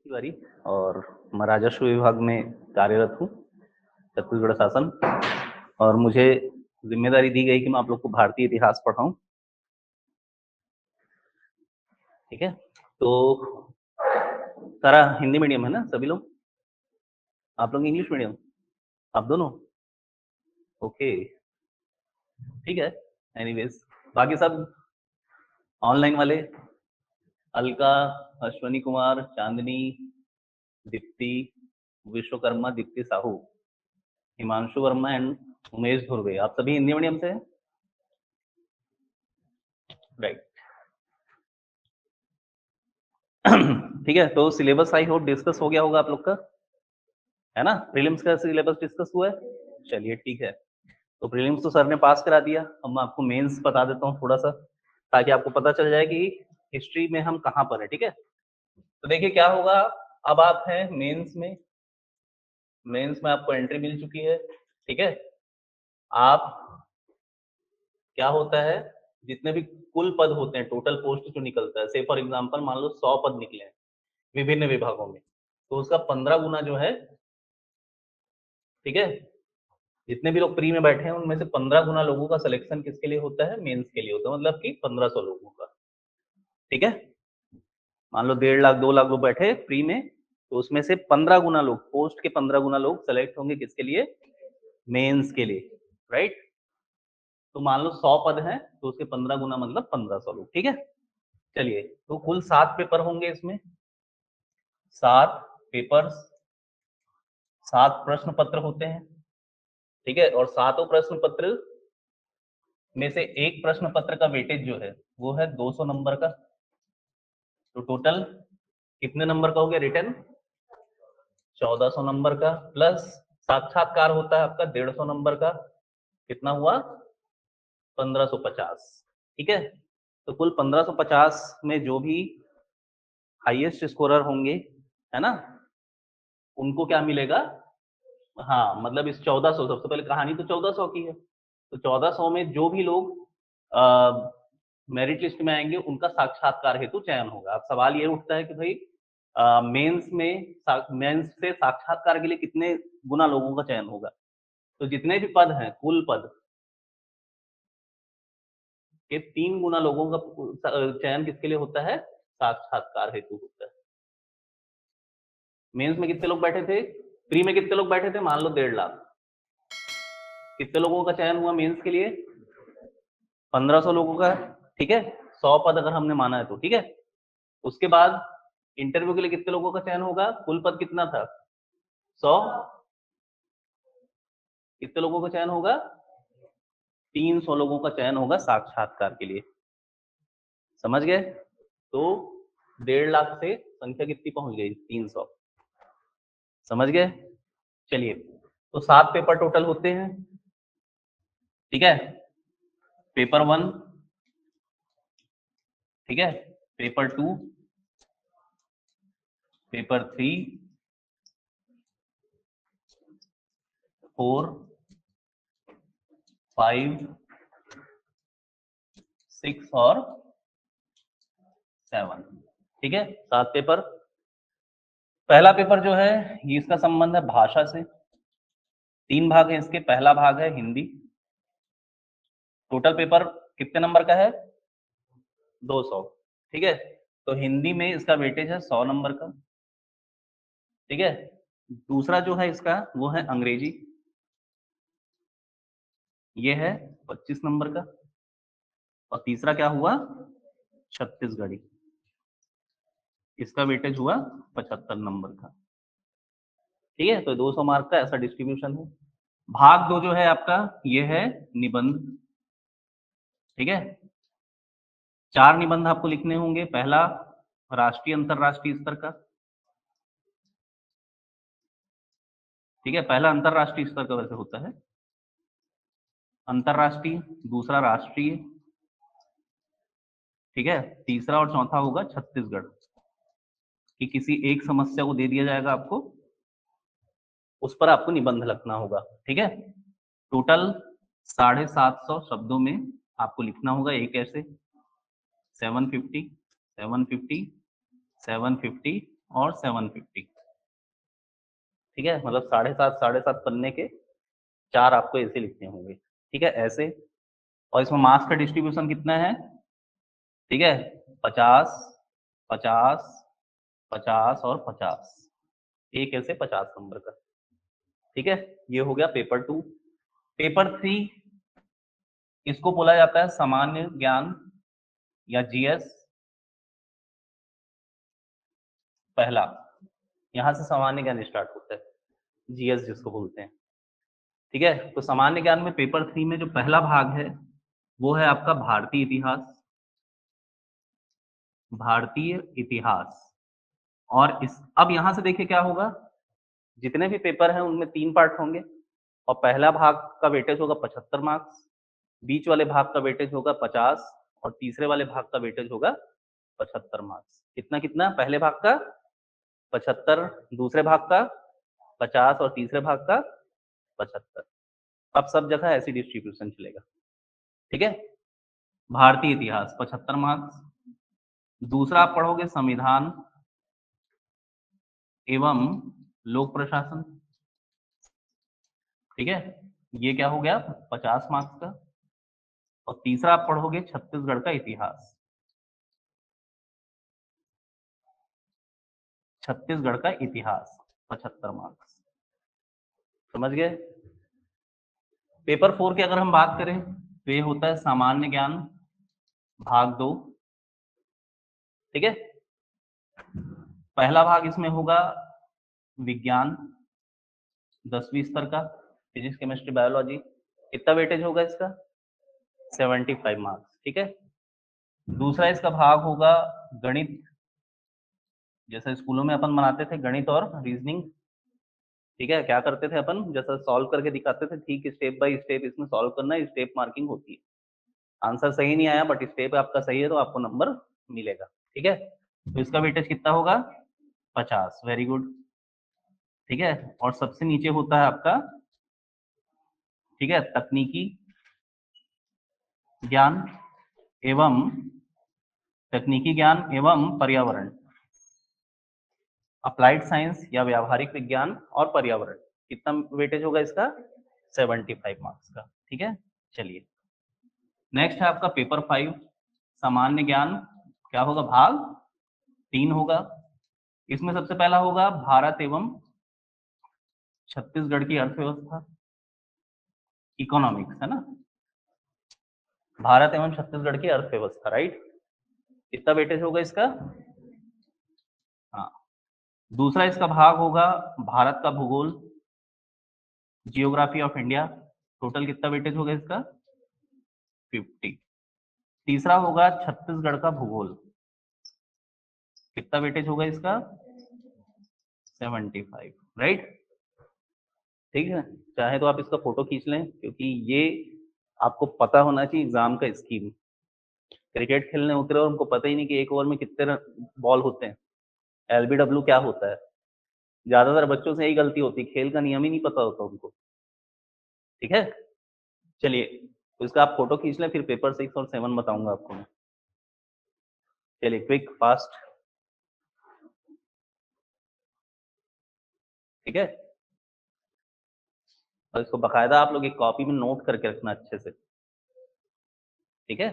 तिवारी और मैं राजस्व विभाग में कार्यरत हूँ, छत्तीसगढ़ शासन। और मुझे जिम्मेदारी दी गई कि मैं आप लोग को भारतीय इतिहास पढ़ाऊं। ठीक है, तो सारा हिंदी मीडियम है ना सभी लोग? आप लोग इंग्लिश मीडियम? आप दोनों? ओके, ठीक है। एनीवेज, बाकी सब ऑनलाइन वाले? अलका, अश्वनी कुमार, चांदनी, दीप्ति, विश्वकर्मा, दीप्ति साहू, हिमांशु वर्मा एंड उमेश धुर्वे, आप सभी हिंदी मीडियम से हैं? राइट। ठीक है, तो सिलेबस आई होप डिस्कस हो गया होगा आप लोग का, है ना? प्रीलिम्स का सिलेबस डिस्कस हुआ है, चलिए ठीक है। तो प्रीलिम्स तो सर ने पास करा दिया, अब मैं आपको मेंस बता देता हूँ थोड़ा सा, ताकि आपको पता चल जाए कि हिस्ट्री में हम कहाँ पर है। ठीक है, तो देखिए क्या होगा, अब आप हैं मेंस में। मेंस में आपको एंट्री मिल चुकी है। ठीक है, आप क्या होता है, जितने भी कुल पद होते हैं, टोटल पोस्ट जो निकलता है, से फॉर एग्जांपल मान लो 100 पद निकले हैं विभिन्न विभागों में, तो उसका 15 गुना जो है, ठीक है, जितने भी लोग प्री में बैठे हैं उनमें से 15 गुना लोगों का सिलेक्शन किसके लिए होता है? मेंस के लिए होता है, मतलब कि 1500 लोगों का। ठीक है, मान लो 1.5 लाख 2 लाख लोग बैठे प्री में, तो उसमें से 15 गुना लोग, पोस्ट के 15 गुना लोग सेलेक्ट होंगे किसके लिए? मेंस के लिए, राइट। तो मान लो 100 पद हैं, तो उसके 15 गुना मतलब 1500 लोग। ठीक है, चलिए, तो कुल 7 पेपर होंगे इसमें, 7 पेपर्स, 7 प्रश्न पत्र होते हैं। ठीक है, और 7 प्रश्न पत्र में से एक प्रश्न पत्र का वेटेज जो है वो है 200 नंबर का। तो टोटल कितने नंबर का हो गया रिटर्न? 1400 नंबर का, प्लस साक्षात्कार होता है आपका 150 नंबर का, कितना हुआ? 1550। ठीक है, तो कुल 1550 में जो भी हाईएस्ट स्कोरर होंगे, है ना, उनको क्या मिलेगा? हाँ, मतलब इस 1400, सबसे पहले कहानी तो 1400 की है, तो 1400 में जो भी लोग मेरिट लिस्ट में आएंगे उनका साक्षात्कार हेतु चयन होगा। अब सवाल ये उठता है कि भाई मेंस से साक्षात्कार के लिए कितने गुना लोगों का चयन होगा? तो जितने भी पद हैं, कुल पद के 3 गुना लोगों का चयन किसके लिए होता है? साक्षात्कार हेतु होता है। मेंस में कितने लोग बैठे थे? प्री में कितने लोग बैठे थे? मान लो 1.5 लाख, कितने लोगों का चयन हुआ मेंस के लिए? 1500 लोगों का। ठीक है, 100 पद अगर हमने माना है तो। ठीक है, उसके बाद इंटरव्यू के लिए कितने लोगों का चयन होगा? कुल पद कितना था? 100, कितने लोगों का चयन होगा? 300 लोगों का चयन होगा साक्षात्कार के लिए। समझ गए? तो 1.5 लाख से संख्या कितनी पहुंच गई? 300। समझ गए? चलिए, तो 7 पेपर टोटल होते हैं। ठीक है, पेपर 1, ठीक है, पेपर 2, पेपर 3, 4, 5, 6 और 7। ठीक है, 7 पेपर। पहला पेपर जो है, ये इसका संबंध है भाषा से। 3 भाग है इसके, पहला भाग है हिंदी। टोटल पेपर कितने नंबर का है? 200। ठीक है, तो हिंदी में इसका वेटेज है 100 नंबर का। ठीक है, दूसरा जो है इसका वो है अंग्रेजी, ये है 25 नंबर का। और तीसरा क्या हुआ? छत्तीसगढ़ी, इसका वेटेज हुआ 75 नंबर का। ठीक है, तो 200 मार्क का ऐसा डिस्ट्रीब्यूशन है। भाग 2 जो है आपका, ये है निबंध। ठीक है, 4 निबंध आपको लिखने होंगे। पहला राष्ट्रीय अंतरराष्ट्रीय स्तर का। ठीक है, पहला अंतरराष्ट्रीय स्तर का वैसे होता है, अंतरराष्ट्रीय। दूसरा राष्ट्रीय। ठीक है, तीसरा और चौथा होगा छत्तीसगढ़, कि किसी एक समस्या को दे दिया जाएगा आपको, उस पर आपको निबंध लिखना होगा। ठीक है, टोटल 750 शब्दों में आपको लिखना होगा एक ऐसे, 750, 750, 750, और 750। ठीक है, मतलब 7.5 पन्ने के 4 आपको ऐसे लिखने होंगे। ठीक है, ऐसे। और इसमें मार्क्स का डिस्ट्रीब्यूशन कितना है? ठीक है, 50, 50, 50 और 50, एक ऐसे 50 नंबर का। ठीक है, ये हो गया पेपर 2। पेपर 3 इसको बोला जाता है सामान्य ज्ञान या जीएस पहला। यहां से सामान्य ज्ञान स्टार्ट होता है, जीएस जिसको बोलते हैं। ठीक है, तो सामान्य ज्ञान में पेपर 3 में जो पहला भाग है वो है आपका भारतीय इतिहास। भारतीय इतिहास। और इस अब यहां से देखिए क्या होगा, जितने भी पेपर हैं उनमें 3 पार्ट होंगे, और पहला भाग का वेटेज होगा 75 मार्क्स, बीच वाले भाग का वेटेज होगा 50, और तीसरे वाले भाग का वेटेज होगा 75 मार्क्स। कितना कितना? पहले भाग का 75, दूसरे भाग का 50 और तीसरे भाग का 75। अब सब जगह ऐसी डिस्ट्रीब्यूशन चलेगा। ठीक है, भारतीय इतिहास 75 मार्क्स। दूसरा आप पढ़ोगे संविधान एवं लोक प्रशासन। ठीक है, ये क्या हो गया? 50 मार्क्स का। और तीसरा आप पढ़ोगे छत्तीसगढ़ का इतिहास। छत्तीसगढ़ का इतिहास 75 मार्क्स। समझ गए? पेपर 4 की अगर हम बात करें तो ये होता है सामान्य ज्ञान भाग 2। ठीक है, पहला भाग इसमें होगा विज्ञान 10वीं स्तर का, फिजिक्स केमिस्ट्री बायोलॉजी। कितना वेटेज होगा इसका? 75 मार्क्स। ठीक है, दूसरा इसका भाग होगा गणित, जैसे स्कूलों में अपन बनाते थे गणित और रीजनिंग। ठीक है, क्या करते थे अपन, जैसा सॉल्व करके दिखाते थे, ठीक स्टेप बाय स्टेप इसमें सॉल्व करना है, स्टेप मार्किंग होती है। आंसर सही नहीं आया बट स्टेप आपका सही है तो आपको नंबर मिलेगा। ठीक है, तो इसका वेटेज कितना होगा? 50। Very good. ठीक है, और सबसे नीचे होता है आपका, ठीक है, तकनीकी ज्ञान एवं पर्यावरण, अप्लाइड साइंस या व्यावहारिक विज्ञान और पर्यावरण। कितना वेटेज होगा इसका? 75 मार्क्स का। ठीक है, चलिए नेक्स्ट है आपका पेपर 5 सामान्य ज्ञान। क्या होगा? भाग 3 होगा। इसमें सबसे पहला होगा भारत एवं छत्तीसगढ़ की अर्थव्यवस्था, इकोनॉमिक्स, है ना? भारत एवं छत्तीसगढ़ की अर्थव्यवस्था, राइट। कितना वेटेज होगा इसका? हाँ। दूसरा इसका भाग होगा भारत का भूगोल, जियोग्राफी ऑफ इंडिया। टोटल कितना वेटेज होगा इसका? 50। तीसरा होगा छत्तीसगढ़ का भूगोल। कितना वेटेज होगा इसका? 75, राइट। ठीक है, चाहे तो आप इसका फोटो खींच लें, क्योंकि ये आपको पता होना चाहिए एग्जाम का स्कीम। क्रिकेट खेलने उतरे और उनको पता ही नहीं कि एक ओवर में कितने बॉल होते हैं, एलबीडब्ल्यू क्या होता है। ज्यादातर बच्चों से यही गलती होती है, खेल का नियम ही नहीं पता होता उनको। ठीक है, चलिए तो इसका आप फोटो खींच लें, फिर पेपर 6 और 7 बताऊंगा आपको मैं। चलिए क्विक फास्ट। ठीक है, और इसको बकायदा आप लोग एक कॉपी में नोट करके रखना अच्छे से। ठीक है,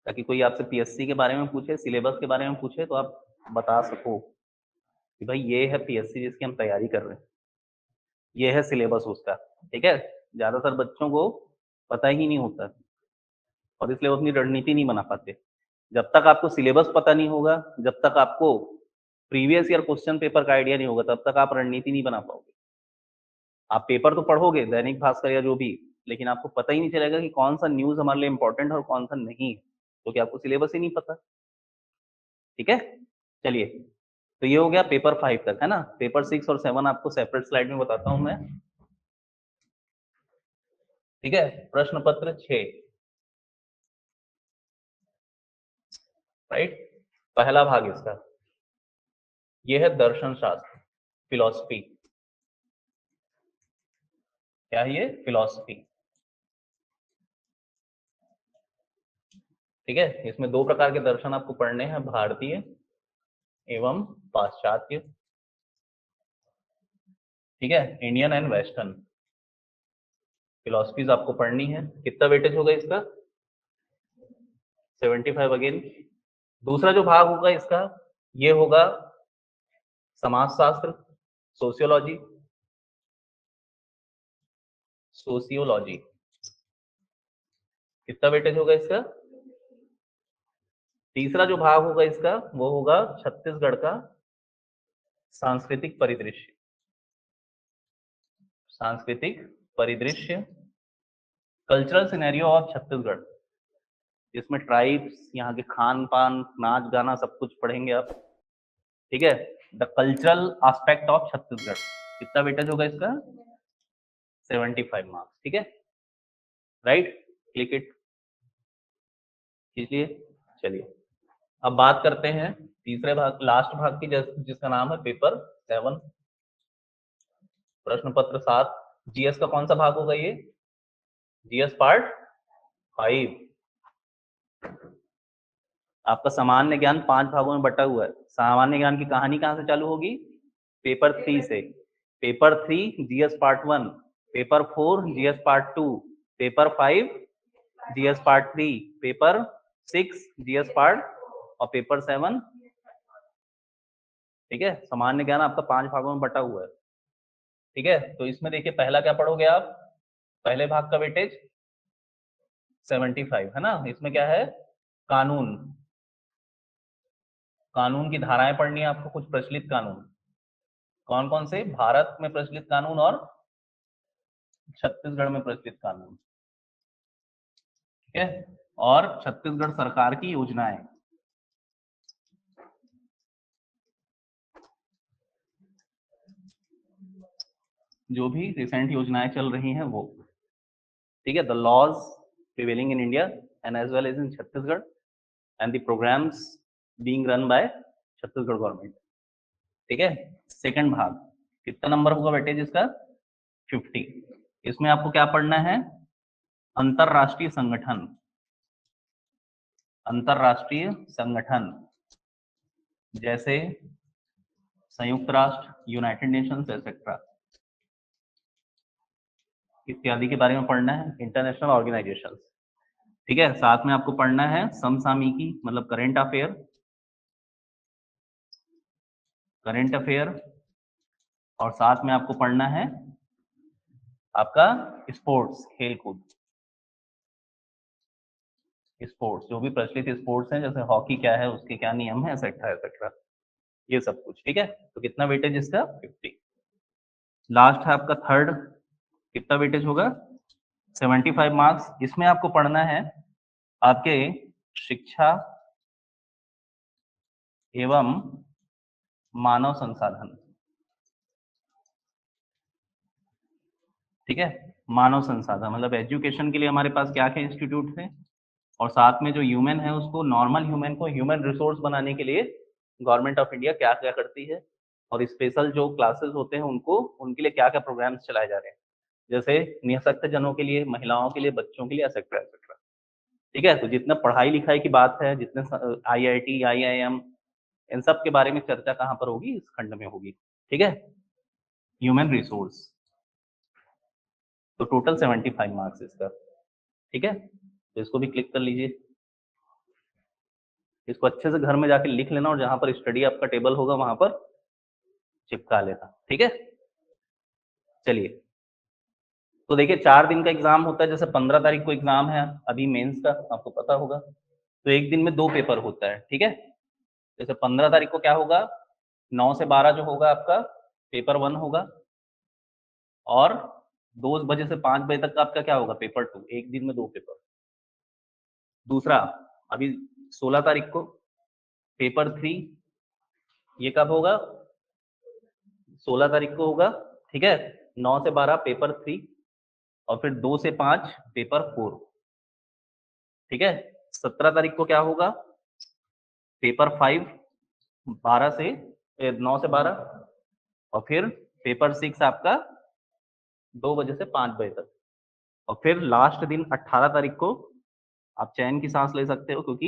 ताकि कोई आपसे पीएससी के बारे में पूछे, सिलेबस के बारे में पूछे, तो आप बता सको कि भाई ये है पीएससी जिसकी हम तैयारी कर रहे हैं, ये है सिलेबस उसका। ठीक है, ज्यादातर बच्चों को पता ही नहीं होता और इसलिए वो अपनी रणनीति नहीं बना पाते। जब तक आपको सिलेबस पता नहीं होगा, जब तक आपको प्रीवियस ईयर क्वेश्चन पेपर का आइडिया नहीं होगा, तब तक आप रणनीति नहीं बना पाओगे। आप पेपर तो पढ़ोगे दैनिक भास्कर या जो भी, लेकिन आपको पता ही नहीं चलेगा कि कौन सा न्यूज हमारे लिए इंपॉर्टेंट है और कौन सा नहीं है, क्योंकि आपको सिलेबस ही नहीं पता। ठीक है, चलिए तो ये हो गया पेपर 5 तक, है ना। पेपर 6 और 7 आपको सेपरेट स्लाइड में बताता हूं मैं। ठीक है, प्रश्न पत्र 6, राइट। पहला भाग इसका ये है दर्शन शास्त्र, फिलॉसफी। क्या है ये? फिलॉसफी। ठीक है, इसमें 2 प्रकार के दर्शन आपको पढ़ने हैं, भारतीय एवं पाश्चात्य, ठीक है, इंडियन एंड वेस्टर्न फिलोसफीज आपको पढ़नी है। कितना वेटेज होगा इसका? 75 अगेन। दूसरा जो भाग होगा इसका ये होगा समाजशास्त्र, सोशियोलॉजी, सोशियोलॉजी। कितना वेटेज होगा इसका? तीसरा जो भाग होगा इसका वो होगा छत्तीसगढ़ का सांस्कृतिक परिदृश्य, सांस्कृतिक परिदृश्य, कल्चरल सिनेरियो ऑफ छत्तीसगढ़, जिसमें ट्राइब्स, यहाँ के खान पान, नाच गाना सब कुछ पढ़ेंगे आप, ठीक है। The cultural aspect of Chhattisgarh. कितना वेटेज होगा इसका? 75 मार्क्स, ठीक है, राइट। क्लिक इट कीजिए। चलिए अब बात करते हैं तीसरे भाग, लास्ट भाग की, जिसका नाम है पेपर 7, प्रश्न पत्र 7। जीएस का कौन सा भाग होगा ये? GS part 5। आपका सामान्य ज्ञान 5 भागों में बटा हुआ है। सामान्य ज्ञान की कहानी कहां से चालू होगी? पेपर 3 से। Paper 3 GS part 1, paper 4 GS part 2, paper 5 GS part 3, paper 6 GS part और पेपर 7, ठीक है। सामान्य ज्ञान आपका 5 भागों में बटा हुआ है, ठीक है। तो इसमें देखिए पहला क्या पढ़ोगे आप? पहले भाग का वेटेज 75 है ना। इसमें क्या है? कानून, कानून की धाराएं पढ़नी है आपको, कुछ प्रचलित कानून। कौन कौन से? भारत में प्रचलित कानून और छत्तीसगढ़ में प्रचलित कानून, ठीक है। और छत्तीसगढ़ सरकार की योजनाएं, जो भी रिसेंट योजनाएं चल रही हैं वो, ठीक है। The laws prevailing in India and as well as in Chhattisgarh and the programmes being run by Chhattisgarh government, ठीक है। सेकंड भाग कितना नंबर होगा वेटेज इसका? 50। इसमें आपको क्या पढ़ना है? अंतरराष्ट्रीय संगठन, अंतरराष्ट्रीय संगठन जैसे संयुक्त राष्ट्र, यूनाइटेड नेशंस एक्सेट्रा इत्यादि के बारे में पढ़ना है, इंटरनेशनल ऑर्गेनाइजेशंस, ठीक है। साथ में आपको पढ़ना है समसामयिकी, मतलब करंट अफेयर, करंट अफेयर, और साथ में आपको पढ़ना है आपका स्पोर्ट्स, खेल कूद, स्पोर्ट्स जो भी प्रचलित स्पोर्ट्स हैं, जैसे हॉकी क्या है, उसके क्या नियम है, एक्सेट्रा एक्सेट्रा, ये सब कुछ, ठीक है। तो कितना वेटेज इसका? 50। लास्ट है आपका थर्ड, कितना वेटेज होगा? 75 मार्क्स। इसमें आपको पढ़ना है आपके शिक्षा एवं मानव संसाधन, ठीक है। मानव संसाधन मतलब एजुकेशन के लिए हमारे पास क्या क्या इंस्टीट्यूट थे, और साथ में जो ह्यूमन है उसको, नॉर्मल ह्यूमन को ह्यूमन रिसोर्स बनाने के लिए गवर्नमेंट ऑफ इंडिया क्या क्या करती है, और स्पेशल जो क्लासेस होते हैं उनको, उनके लिए क्या क्या प्रोग्राम्स चलाए जा रहे हैं, जैसे निःशक्त जनों के लिए, महिलाओं के लिए, बच्चों के लिए, एक्सेट्रा एक्सेट्रा, ठीक है। तो जितना पढ़ाई लिखाई की बात है, जितने आईआईटी, आईआईएम, इन सब के बारे में चर्चा कहाँ पर होगी? इस खंड में होगी, ठीक है। ह्यूमन रिसोर्स, तो टोटल 75 मार्क्स इसका, ठीक है। तो इसको भी क्लिक कर लीजिए, इसको अच्छे से घर में जाके लिख लेना, और जहां पर स्टडी आपका टेबल होगा वहां पर चिपका लेना, ठीक है। चलिए, तो देखिए 4 दिन का एग्जाम होता है, जैसे 15 तारीख को एग्जाम है अभी मेंस का, आपको पता होगा। तो एक दिन में 2 पेपर होता है, ठीक है। जैसे 15 तारीख को क्या होगा? 9 से 12 जो होगा आपका पेपर 1 होगा, और 2 बजे से 5 बजे तक का आपका क्या होगा? पेपर 2। एक दिन में 2 पेपर। दूसरा, अभी 16 तारीख को पेपर 3, ये कब होगा? 16 तारीख को होगा, ठीक है। 9 से 12 पेपर 3, और फिर 2 से 5 पेपर 4, ठीक है। 17 तारीख को क्या होगा? पेपर 5, 12 से 9 से 12, और फिर पेपर 6 आपका 2 बजे से 5 बजे तक, और फिर लास्ट दिन 18 तारीख को आप चैन की सांस ले सकते हो, क्योंकि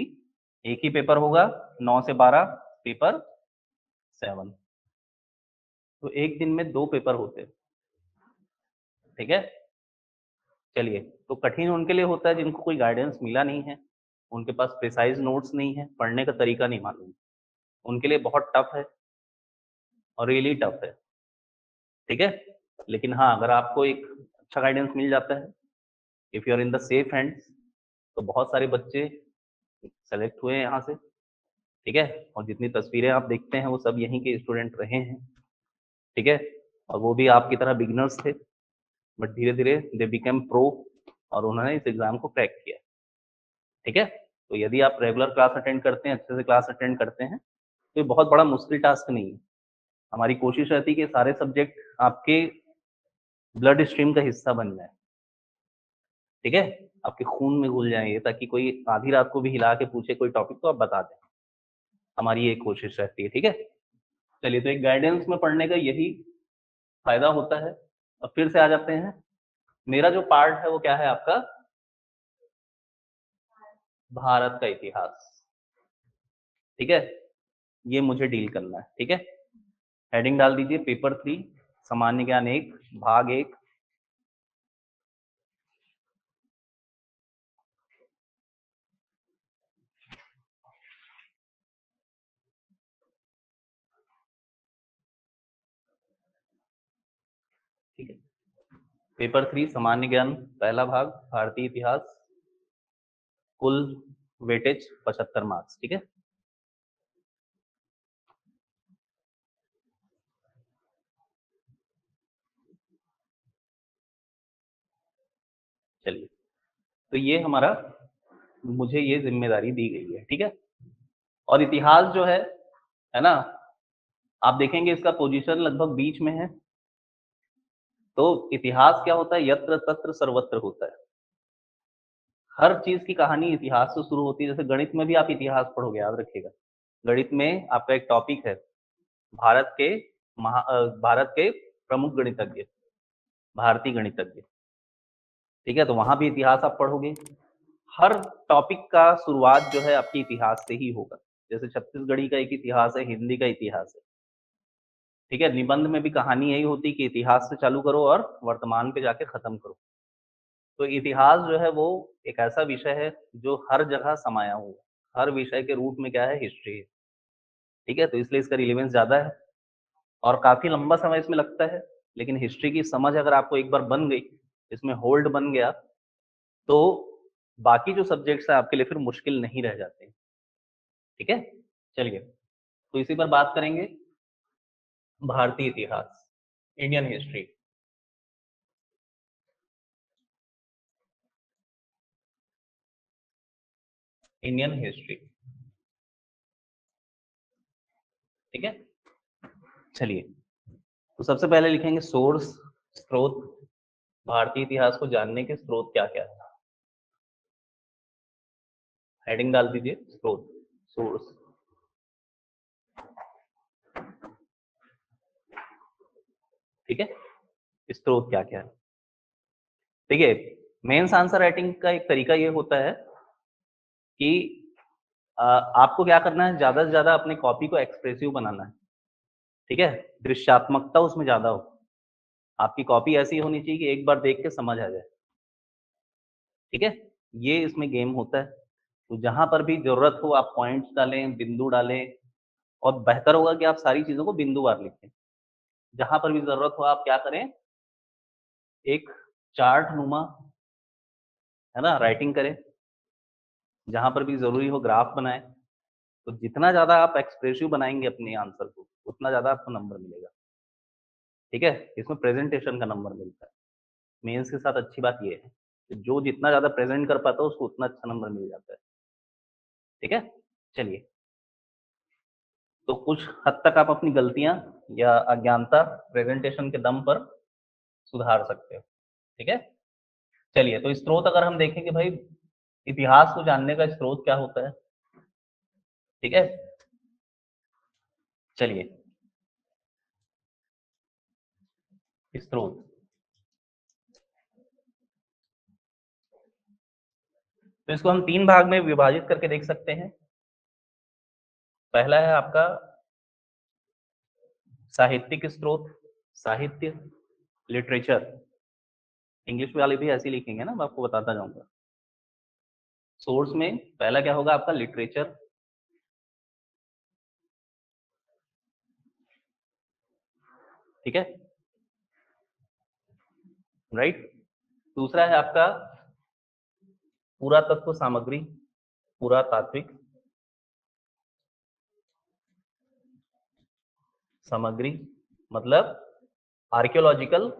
एक ही पेपर होगा 9 से 12 पेपर 7। तो एक दिन में 2 पेपर होते हैं, ठीक है। चलिए, तो कठिन उनके लिए होता है जिनको कोई गाइडेंस मिला नहीं है, उनके पास प्रिसाइज नोट्स नहीं है, पढ़ने का तरीका नहीं मालूम, उनके लिए बहुत टफ है और रियली टफ है, ठीक है। लेकिन हाँ, अगर आपको एक अच्छा गाइडेंस मिल जाता है, if you are in the safe hands, तो बहुत सारे बच्चे सेलेक्ट हुए हैं यहाँ से, ठीक है। और जितनी तस्वीरें आप देखते हैं वो सब यहीं के स्टूडेंट रहे हैं, ठीक है। और वो भी आपकी तरह बिगिनर्स थे, बट धीरे धीरे दे बिकेम प्रो और उन्होंने इस एग्जाम को क्रैक किया, ठीक है। तो यदि आप रेगुलर क्लास अटेंड करते हैं, अच्छे से क्लास अटेंड करते हैं, तो ये बहुत बड़ा मुश्किल टास्क नहीं है। हमारी कोशिश रहती है कि सारे सब्जेक्ट आपके ब्लड स्ट्रीम का हिस्सा बन जाए, ठीक है, आपके खून में घुल जाएंगे, ताकि कोई आधी रात को भी हिला के पूछे कोई टॉपिक तो आप बता दें। हमारी ये कोशिश रहती है, ठीक है। चलिए, तो एक गाइडेंस में पढ़ने का यही फायदा होता है। अब फिर से आ जाते हैं, मेरा जो पार्ट है वो क्या है आपका, भारत का इतिहास, ठीक है। ये मुझे डील करना है, ठीक है। हेडिंग डाल दीजिए पेपर 3 सामान्य ज्ञान 1 भाग 1। ठीक है, पेपर 3 सामान्य ज्ञान पहला भाग भारतीय इतिहास, कुल वेटेज 75 मार्क्स, ठीक है। चलिए, तो ये हमारा, मुझे ये जिम्मेदारी दी गई है, ठीक है। और इतिहास जो है ना, आप देखेंगे इसका पोजीशन लगभग बीच में है। तो इतिहास क्या होता है, यत्र तत्र सर्वत्र होता है। हर चीज की कहानी इतिहास से शुरू होती है। जैसे गणित में भी आप इतिहास पढ़ोगे, याद रखिएगा। गणित में आपका एक टॉपिक है भारत के भारत के प्रमुख गणितज्ञ, भारतीय गणितज्ञ, ठीक है। तो वहां भी इतिहास आप पढ़ोगे। हर टॉपिक का शुरुआत जो है आपके इतिहास से ही होगा। जैसे छत्तीसगढ़ी का एक इतिहास है, हिंदी का इतिहास है, ठीक है। निबंध में भी कहानी यही होती है कि इतिहास से चालू करो और वर्तमान पे जाके खत्म करो। तो इतिहास जो है वो एक ऐसा विषय है जो हर जगह समाया हुआ है। हर विषय के रूप में क्या है, हिस्ट्री है, ठीक है। तो इसलिए इसका रिलेवेंस ज्यादा है और काफी लंबा समय इसमें लगता है। लेकिन हिस्ट्री की समझ अगर आपको एक बार बन गई, इसमें होल्ड बन गया, तो बाकी जो सब्जेक्ट्स हैं आपके लिए फिर मुश्किल नहीं रह जाते, ठीक है। चलिए, तो इसी पर बात करेंगे, भारतीय इतिहास, इंडियन हिस्ट्री। इंडियन हिस्ट्री, ठीक है। चलिए, तो सबसे पहले लिखेंगे सोर्स, स्रोत। भारतीय इतिहास को जानने के स्रोत क्या क्या है, हेडिंग डाल दीजिए स्रोत, सोर्स, ठीक है। स्रोत क्या क्या है, ठीक है। मेंस आंसर राइटिंग का एक तरीका ये होता है कि आपको क्या करना है, ज्यादा से ज्यादा अपने कॉपी को एक्सप्रेसिव बनाना है, ठीक है। दृश्यात्मकता उसमें ज्यादा हो। आपकी कॉपी ऐसी होनी चाहिए कि एक बार देख के समझ आ जाए, ठीक है। ये इसमें गेम होता है। तो जहां पर भी जरूरत हो आप पॉइंट्स डालें, बिंदु डालें, और बेहतर होगा कि आप सारी चीजों को बिंदुवार लिखें। जहां पर भी जरूरत हो आप क्या करें, एक चार्ट नुमा, है ना, राइटिंग करें। जहां पर भी जरूरी हो ग्राफ बनाएं। तो जितना ज्यादा आप एक्सप्रेसिव बनाएंगे अपने आंसर को, उतना ज्यादा आपको नंबर मिलेगा, ठीक है। इसमें प्रेजेंटेशन का नंबर मिलता है। मेंस के साथ अच्छी बात ये है कि जो जितना ज्यादा प्रेजेंट कर पाता है उसको उतना अच्छा नंबर मिल जाता है, ठीक है। चलिए, तो कुछ हद तक आप अपनी गलतियां या अज्ञानता प्रेजेंटेशन के दम पर सुधार सकते हो, ठीक है। चलिए, तो स्रोत अगर हम देखेंगे भाई, इतिहास को जानने का स्रोत क्या होता है, ठीक है। चलिए, स्रोत, तो इसको हम 3 भाग में विभाजित करके देख सकते हैं। पहला है आपका साहित्यिक स्रोत, साहित्य, लिटरेचर, इंग्लिश वाले भी ऐसे ही लिखेंगे ना, मैं आपको बताता जाऊंगा। सोर्स में पहला क्या होगा आपका, लिटरेचर, ठीक है, राइट। दूसरा है आपका पुरातत्व सामग्री, पुरातात्विक सामग्री मतलब archaeological,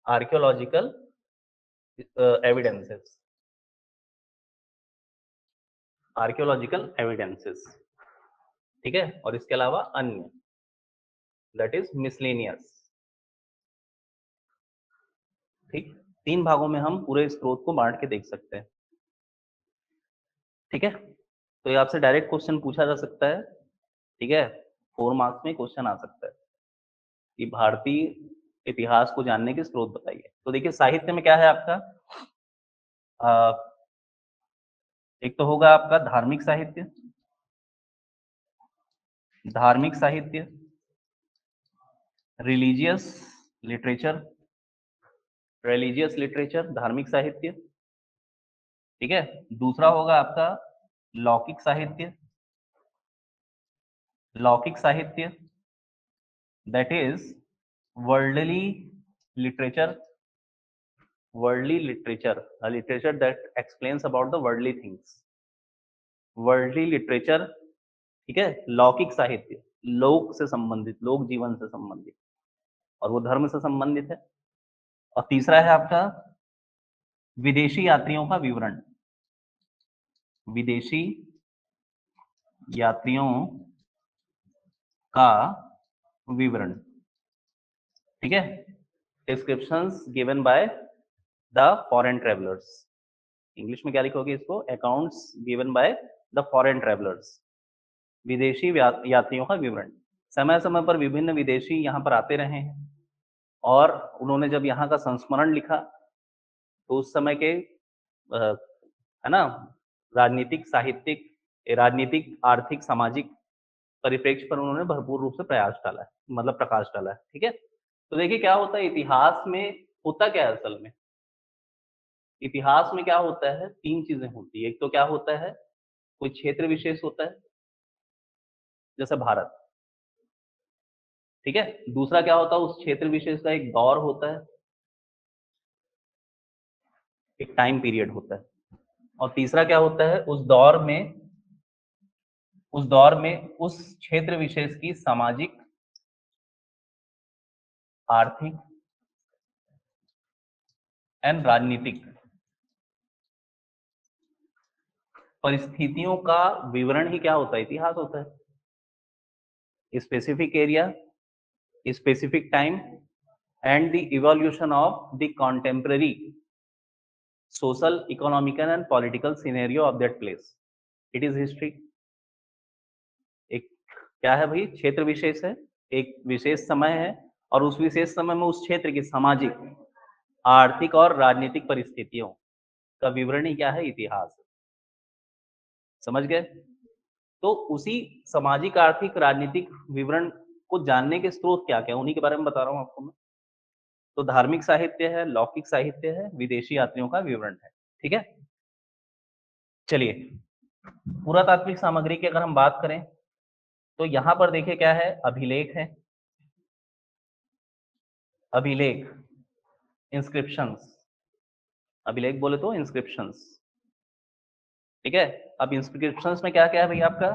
archaeological evidences, archaeological evidences, ठीक है। और इसके अलावा अन्य, दैट इज मिसलेनियस, ठीक। 3 भागों में हम पूरे स्रोत को बांट के देख सकते हैं, ठीक है। तो ये आपसे डायरेक्ट क्वेश्चन पूछा जा सकता है, ठीक है, 4 मार्क्स में क्वेश्चन आ सकता है कि भारतीय इतिहास को जानने के स्रोत बताइए। तो देखिए साहित्य में क्या है आपका, एक तो होगा आपका धार्मिक साहित्य, धार्मिक साहित्य, रिलीजियस लिटरेचर, रिलीजियस लिटरेचर, धार्मिक साहित्य, ठीक है। दूसरा होगा आपका लौकिक साहित्य, लौकिक साहित्य that is worldly literature, worldly literature, literature that explains about the worldly things, worldly literature, ठीक है। लौकिक साहित्य लोक से संबंधित, लोक जीवन से संबंधित, और वो धर्म से संबंधित है। और तीसरा है आपका विदेशी यात्रियों का विवरण, विदेशी यात्रियों का विवरण, ठीक है। Descriptions given by the foreign travellers, English में क्या लिखोगे इसको, accounts given by the foreign travellers, विदेशी यात्रियों का विवरण। समय समय पर विभिन्न विदेशी यहाँ पर आते रहे हैं और उन्होंने जब यहाँ का संस्मरण लिखा तो उस समय के है ना, राजनीतिक, साहित्यिक, राजनीतिक, आर्थिक, सामाजिक परिप्रेक्ष्य पर उन्होंने भरपूर रूप से प्रयास डाला है, मतलब प्रकाश डाला है, ठीक है। तो देखिए क्या होता है इतिहास में, होता क्या है असल में, इतिहास में क्या होता है, 3 चीजें होती है। एक तो क्या होता है, कोई क्षेत्र विशेष होता है, जैसे भारत, ठीक है। दूसरा क्या होता है, उस क्षेत्र विशेष का एक दौर होता है, एक टाइम पीरियड होता है। और तीसरा क्या होता है, उस दौर में, उस दौर में उस क्षेत्र विशेष की सामाजिक, आर्थिक एंड राजनीतिक परिस्थितियों का विवरण ही क्या होता है, इतिहास होता है। Specific area, specific time and the evolution of the contemporary social, economical and political scenario of that place, it is history. एक क्या है भाई, क्षेत्र विशेष है, एक विशेष समय है, और उस विशेष समय में उस क्षेत्र की सामाजिक, आर्थिक और राजनीतिक परिस्थितियों का विवरण ही क्या है, इतिहास। समझ गए। तो उसी सामाजिक, आर्थिक, राजनीतिक विवरण को जानने के स्रोत क्या क्या, उन्हीं के बारे में बता रहा हूं आपको मैं। तो धार्मिक साहित्य है, लौकिक साहित्य है, विदेशी यात्रियों का विवरण है, ठीक है। चलिए पुरातात्विक सामग्री की अगर हम बात करें तो यहां पर देखिए क्या है, अभिलेख है, अभिलेख, इंस्क्रिप्शंस, अभिलेख बोले तो इंस्क्रिप्शंस, ठीक है। अब इंस्क्रिप्शंस में क्या क्या है भैया आपका,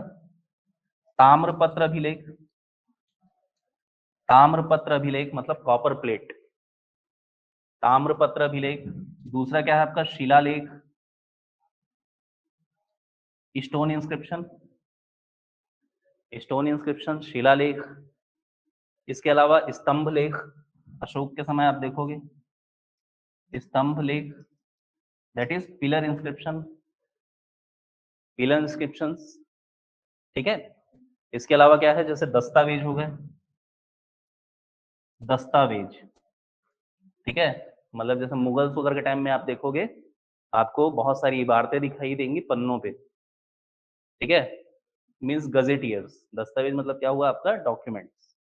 ताम्रपत्र अभिलेख, ताम्रपत्र अभिलेख मतलब कॉपर प्लेट, ताम्रपत्र अभिलेख। दूसरा क्या है आपका, शिलालेख, स्टोन इंस्क्रिप्शन, स्टोन इंस्क्रिप्शन, शिलालेख। इसके अलावा स्तंभ लेख, अशोक के समय आप देखोगे स्तंभ लेख, that is pillar inscription, pillar inscriptions, ठीक है। इसके अलावा क्या है, जैसे दस्तावेज हो गए, दस्तावेज, ठीक है। मतलब जैसे मुगल्स वगैरह के टाइम में आप देखोगे आपको बहुत सारी इबारतें दिखाई देंगी पन्नों पे, ठीक है। मीन्स गजेटियर्स, दस्तावेज मतलब क्या हुआ आपका डॉक्यूमेंट्स,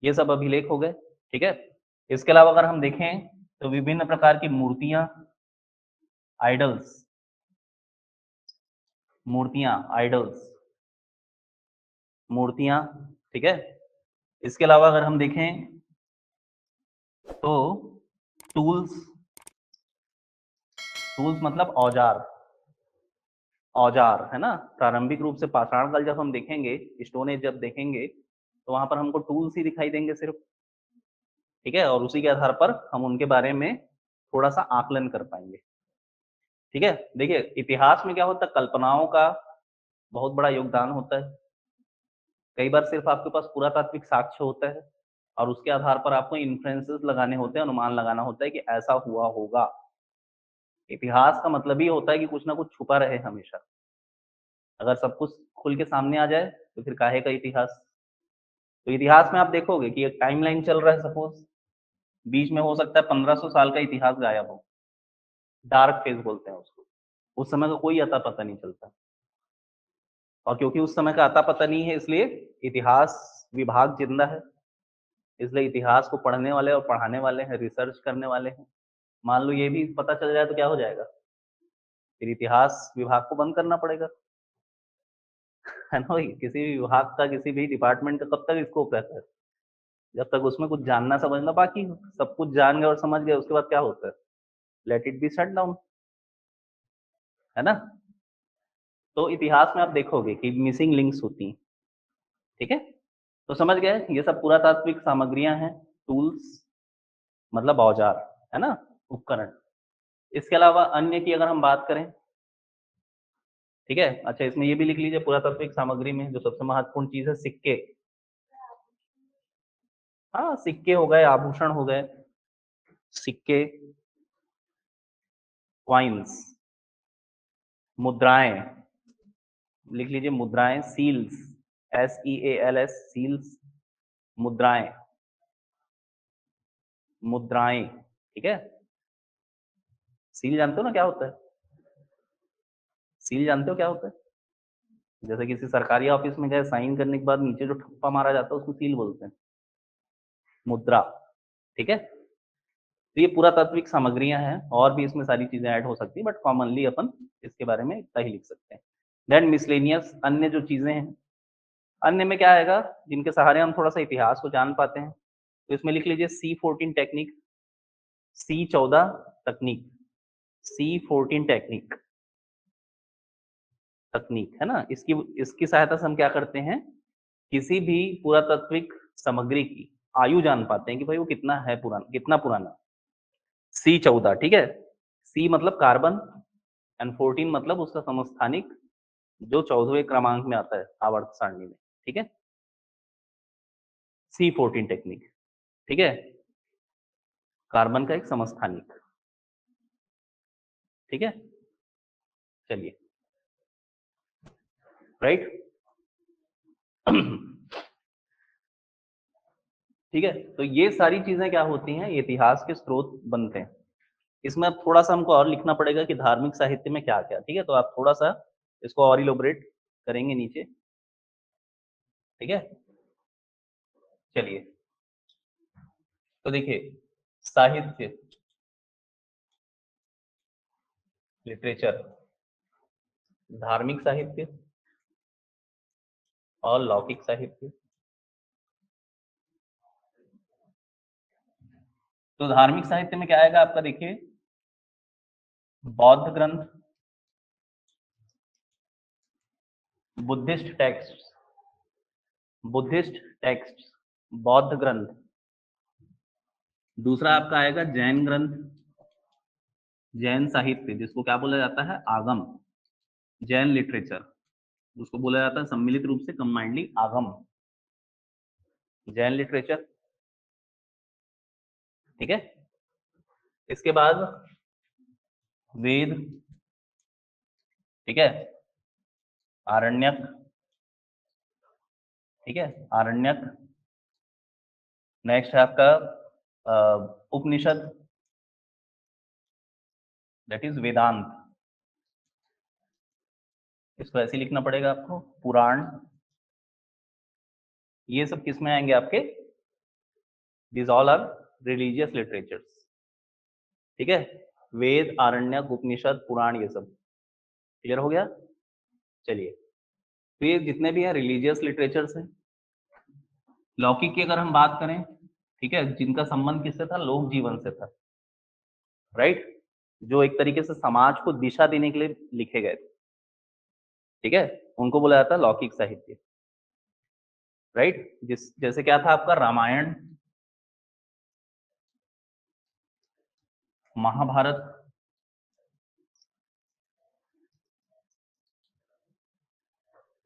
ये सब अभिलेख हो गए, ठीक है। इसके अलावा अगर हम देखें तो विभिन्न प्रकार की मूर्तियां, आइडल्स, मूर्तियां, आइडल्स, मूर्तियां, ठीक है। इसके अलावा अगर हम देखें तो टूल्स, टूल्स मतलब औजार, औजार है ना। प्रारंभिक रूप से पाषाण काल जब हम देखेंगे, स्टोन एज जब देखेंगे तो वहां पर हमको टूल्स ही दिखाई देंगे सिर्फ, ठीक है, और उसी के आधार पर हम उनके बारे में थोड़ा सा आकलन कर पाएंगे, ठीक है। देखिए इतिहास में क्या होता है, कल्पनाओं का बहुत बड़ा योगदान होता है। कई बार सिर्फ आपके पास पुरातात्विक साक्ष्य होता है और उसके आधार पर आपको इन्फ्लुएंसेस लगाने होते हैं, अनुमान लगाना होता है कि ऐसा हुआ होगा। इतिहास का मतलब ही होता है कि कुछ ना कुछ छुपा रहे हमेशा। अगर सब कुछ खुल के सामने आ जाए तो फिर काहे का इतिहास। तो इतिहास में आप देखोगे कि एक टाइमलाइन चल रहा है, सपोज बीच में हो सकता है 1500 साल का इतिहास गायब हो, डार्क फेज बोलते हैं उसको। उस समय का कोई अता पता नहीं चलता, और क्योंकि उस समय का अता पता नहीं है इसलिए इतिहास विभाग जिंदा है, इसलिए इतिहास को पढ़ने वाले और पढ़ाने वाले हैं, रिसर्च करने वाले हैं। मान लो ये भी पता चल जाए तो क्या हो जाएगा, फिर इतिहास विभाग को बंद करना पड़ेगा, है ना भाई। किसी भी विभाग का, किसी भी डिपार्टमेंट का कब तक स्कोप रहता है, जब तक उसमें कुछ जानना समझना बाकी हो। सब कुछ जान गए और समझ गए उसके बाद क्या होता है, let it be shut down, है ना। तो इतिहास में आप देखोगे कि मिसिंग लिंक्स होती हैं, ठीक है। तो समझ गए, ये सब पुरातात्विक सामग्रियां हैं, टूल्स मतलब औजार, है ना, उपकरण। इसके अलावा अन्य की अगर हम बात करें, ठीक है। अच्छा इसमें ये भी लिख लीजिए, पुरातात्विक सामग्री में जो सबसे महत्वपूर्ण चीज है, सिक्के। हाँ सिक्के हो गए, आभूषण हो गए, सिक्के, क्वाइंस, मुद्राएं, लिख लीजिए मुद्राएं, सील्स, SEALS, सील्स, मुद्राएं, मुद्राएं, ठीक है। सील जानते हो ना क्या होता है, सील जानते हो क्या होता है, जैसे किसी सरकारी ऑफिस में गए, साइन करने के बाद नीचे जो ठप्पा मारा जाता है उसको सील बोलते हैं, मुद्रा, ठीक है। तो ये पुरातात्विक सामग्रियां हैं, और भी इसमें सारी चीजें ऐड हो सकती है, बट कॉमनली अपन इसके बारे में इतना ही लिख सकते हैं। देन मिसलेनियस, अन्य जो चीजें हैं, अन्य में क्या आएगा, जिनके सहारे हम थोड़ा सा इतिहास को जान पाते हैं। तो इसमें लिख लीजिए C14 टेक्निक, C14 तकनीक, C14 टेक्निक, तकनीक है ना। इसकी इसकी सहायता से हम क्या करते हैं, किसी भी पुरातात्विक सामग्री की आयु जान पाते हैं कि भाई वो कितना है पुराना, कितना पुराना। C14, ठीक है। C मतलब कार्बन एंड 14 मतलब उसका समस्थानिक जो 14वें क्रमांक में आता है आवर्त सारणी में, ठीक है। C14 टेक्निक, ठीक है, कार्बन का एक समस्थानिक, ठीक है। चलिए, राइट। ठीक है, तो ये सारी चीजें क्या होती हैं, इतिहास के स्रोत बनते हैं। इसमें अब थोड़ा सा हमको और लिखना पड़ेगा कि धार्मिक साहित्य में क्या क्या, ठीक है। तो आप थोड़ा सा इसको और इलोबरेट करेंगे नीचे, ठीक है। चलिए, तो देखिए साहित्य, लिटरेचर, धार्मिक साहित्य और लौकिक साहित्य। तो धार्मिक साहित्य में क्या आएगा आपका, देखिए बौद्ध ग्रंथ, बुद्धिस्ट टेक्स्ट, बुद्धिस्ट टेक्स्ट, बौद्ध ग्रंथ। दूसरा आपका आएगा जैन ग्रंथ, जैन साहित्य जिसको क्या बोला जाता है, आगम, जैन लिटरेचर, उसको बोला जाता है सम्मिलित रूप से कंबाइंडली आगम, जैन लिटरेचर, ठीक है। इसके बाद वेद, ठीक है, आरण्यक, ठीक है, आरण्यक। नेक्स्ट है आपका उपनिषद, दैट इज वेदांत, इसको ऐसे लिखना पड़ेगा आपको, पुराण। ये सब किस में आएंगे आपके, this all are religious literatures, ठीक है। वेद, आरण्यक, उपनिषद, पुराण, ये सब क्लियर हो गया। चलिए, तो ये जितने भी हैं रिलीजियस लिटरेचर्स हैं। लौकिक की अगर हम बात करें, ठीक है, जिनका संबंध किससे था, लोक जीवन से था, राइट, जो एक तरीके से समाज को दिशा देने के लिए लिखे गए थे, ठीक है, उनको बोला जाता है लौकिक साहित्य, राइट। जैसे क्या था आपका, रामायण, महाभारत,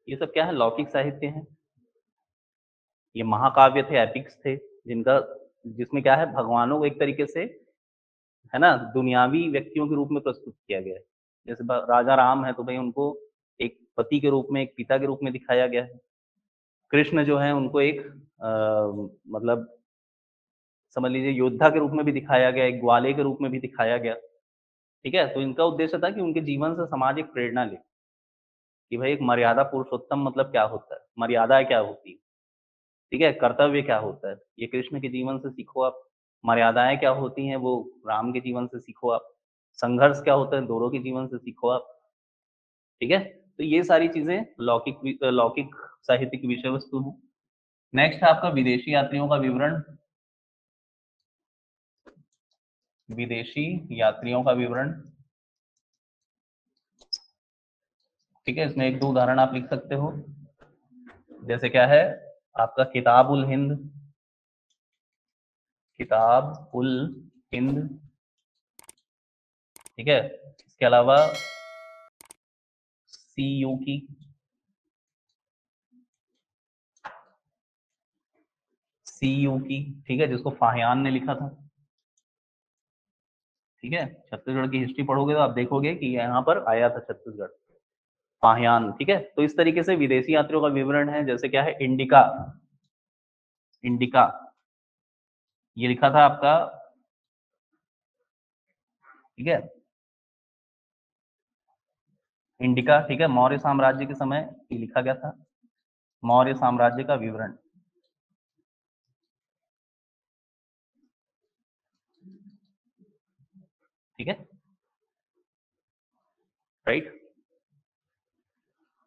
ये सब क्या है, लौकिक साहित्य हैं। ये महाकाव्य थे, एपिक्स थे, जिनका जिसमें क्या है, भगवानों को एक तरीके से, है ना, दुनियावी व्यक्तियों के रूप में प्रस्तुत किया गया है। जैसे राजा राम है तो भाई उनको एक पति के रूप में, एक पिता के रूप में दिखाया गया है। कृष्ण जो है उनको एक मतलब समझ लीजिए योद्धा के रूप में भी दिखाया गया, एक ग्वाले के रूप में भी दिखाया गया, ठीक है। तो इनका उद्देश्य था कि उनके जीवन से समाज एक प्रेरणा ले, कि भाई एक मर्यादा पुरुषोत्तम मतलब क्या होता है, मर्यादाएं क्या होती है, ठीक है, कर्तव्य क्या होता है, ये कृष्ण के जीवन से सीखो आप। मर्यादाएं क्या होती हैं, वो राम के जीवन से सीखो आप। संघर्ष क्या होता है, दोनों के जीवन से सीखो आप, ठीक है। तो ये सारी चीजें लौकिक साहित्य की विषय वस्तु है। नेक्स्ट है आपका विदेशी यात्रियों का विवरण। विदेशी यात्रियों का विवरण, ठीक है, इसमें एक दो उदाहरण आप लिख सकते हो। जैसे क्या है आपका, किताब उल हिंद, किताब उल हिंद, ठीक है। इसके अलावा सीयू की, सीयू की, ठीक है, जिसको फाहियान ने लिखा था, ठीक है। छत्तीसगढ़ की हिस्ट्री पढ़ोगे तो आप देखोगे कि यहाँ पर आया था छत्तीसगढ़, फाहियान, ठीक है। तो इस तरीके से विदेशी यात्रियों का विवरण है। जैसे क्या है, इंडिका, इंडिका ये लिखा था आपका, ठीक है, इंडिका, ठीक है, मौर्य साम्राज्य के समय ये लिखा गया था, मौर्य साम्राज्य का विवरण, ठीक है, राइट।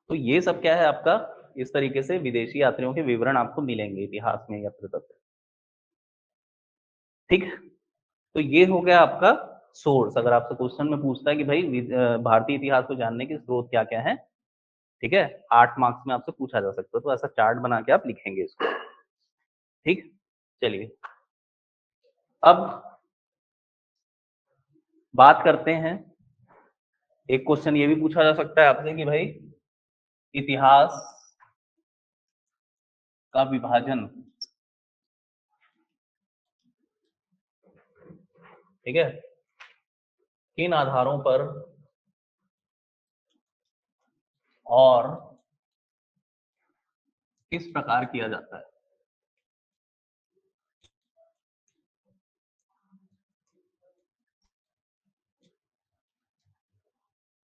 तो ये सब क्या है आपका, इस तरीके से विदेशी यात्रियों के विवरण आपको मिलेंगे इतिहास में या प्रतत्व, ठीक है। तो ये हो गया आपका सोर्स। अगर आपसे क्वेश्चन में पूछता है कि भाई भारतीय इतिहास को जानने के स्रोत क्या क्या है, ठीक है, 8 मार्क्स में आपसे पूछा जा सकता है, तो ऐसा चार्ट बना के आप लिखेंगे इसको, ठीक। चलिए, अब बात करते हैं, एक क्वेश्चन ये भी पूछा जा सकता है आपसे कि भाई इतिहास का विभाजन, ठीक है, किन आधारों पर और किस प्रकार किया जाता है,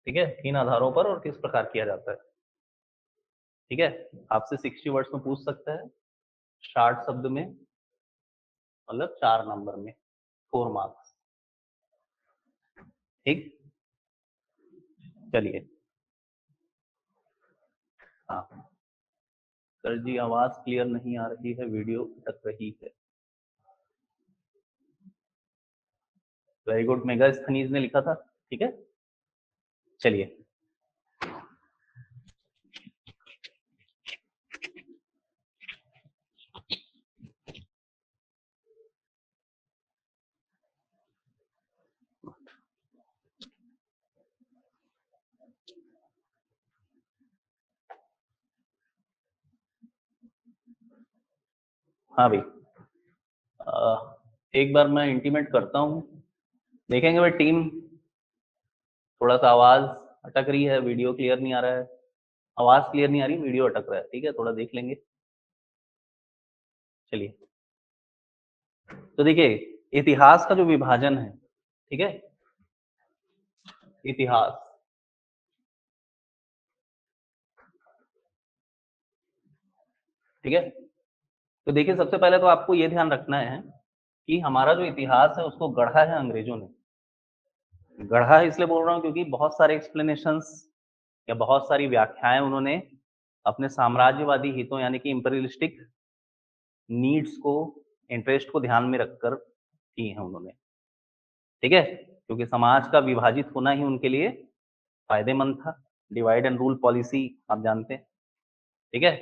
ठीक है, किन आधारों पर और किस प्रकार किया जाता है, ठीक है। आपसे 60 वर्ड्स में पूछ सकता है, शार्ट शब्द में, मतलब 4 नंबर में, 4 मार्क्स, ठीक। चलिए, हाँ सर जी, आवाज क्लियर नहीं आ रही है, वीडियो अटक रही है। वेरी गुड, मेगास्थनीज ने लिखा था, ठीक है। चलिए, हाँ भाई, एक बार मैं इंटीमेट करता हूँ, देखेंगे भाई टीम, थोड़ा सा आवाज अटक रही है, वीडियो क्लियर नहीं आ रहा है, आवाज क्लियर नहीं आ रही, वीडियो अटक रहा है, ठीक है, थोड़ा देख लेंगे। चलिए, तो देखिए, इतिहास का जो विभाजन है, ठीक है, इतिहास ठीक है। तो देखिए सबसे पहले तो आपको ये ध्यान रखना है कि हमारा जो इतिहास है उसको गढ़ा है अंग्रेजों ने। गढ़ा है इसलिए बोल रहा हूँ क्योंकि बहुत सारे एक्सप्लेनेशंस या बहुत सारी व्याख्याएं उन्होंने अपने साम्राज्यवादी हितों यानी कि इंपीरियलिस्टिक नीड्स को, इंटरेस्ट को ध्यान में रखकर की हैं उन्होंने। ठीक है, क्योंकि समाज का विभाजित होना ही उनके लिए फायदेमंद था। डिवाइड एंड रूल पॉलिसी आप जानते हैं। ठीक है,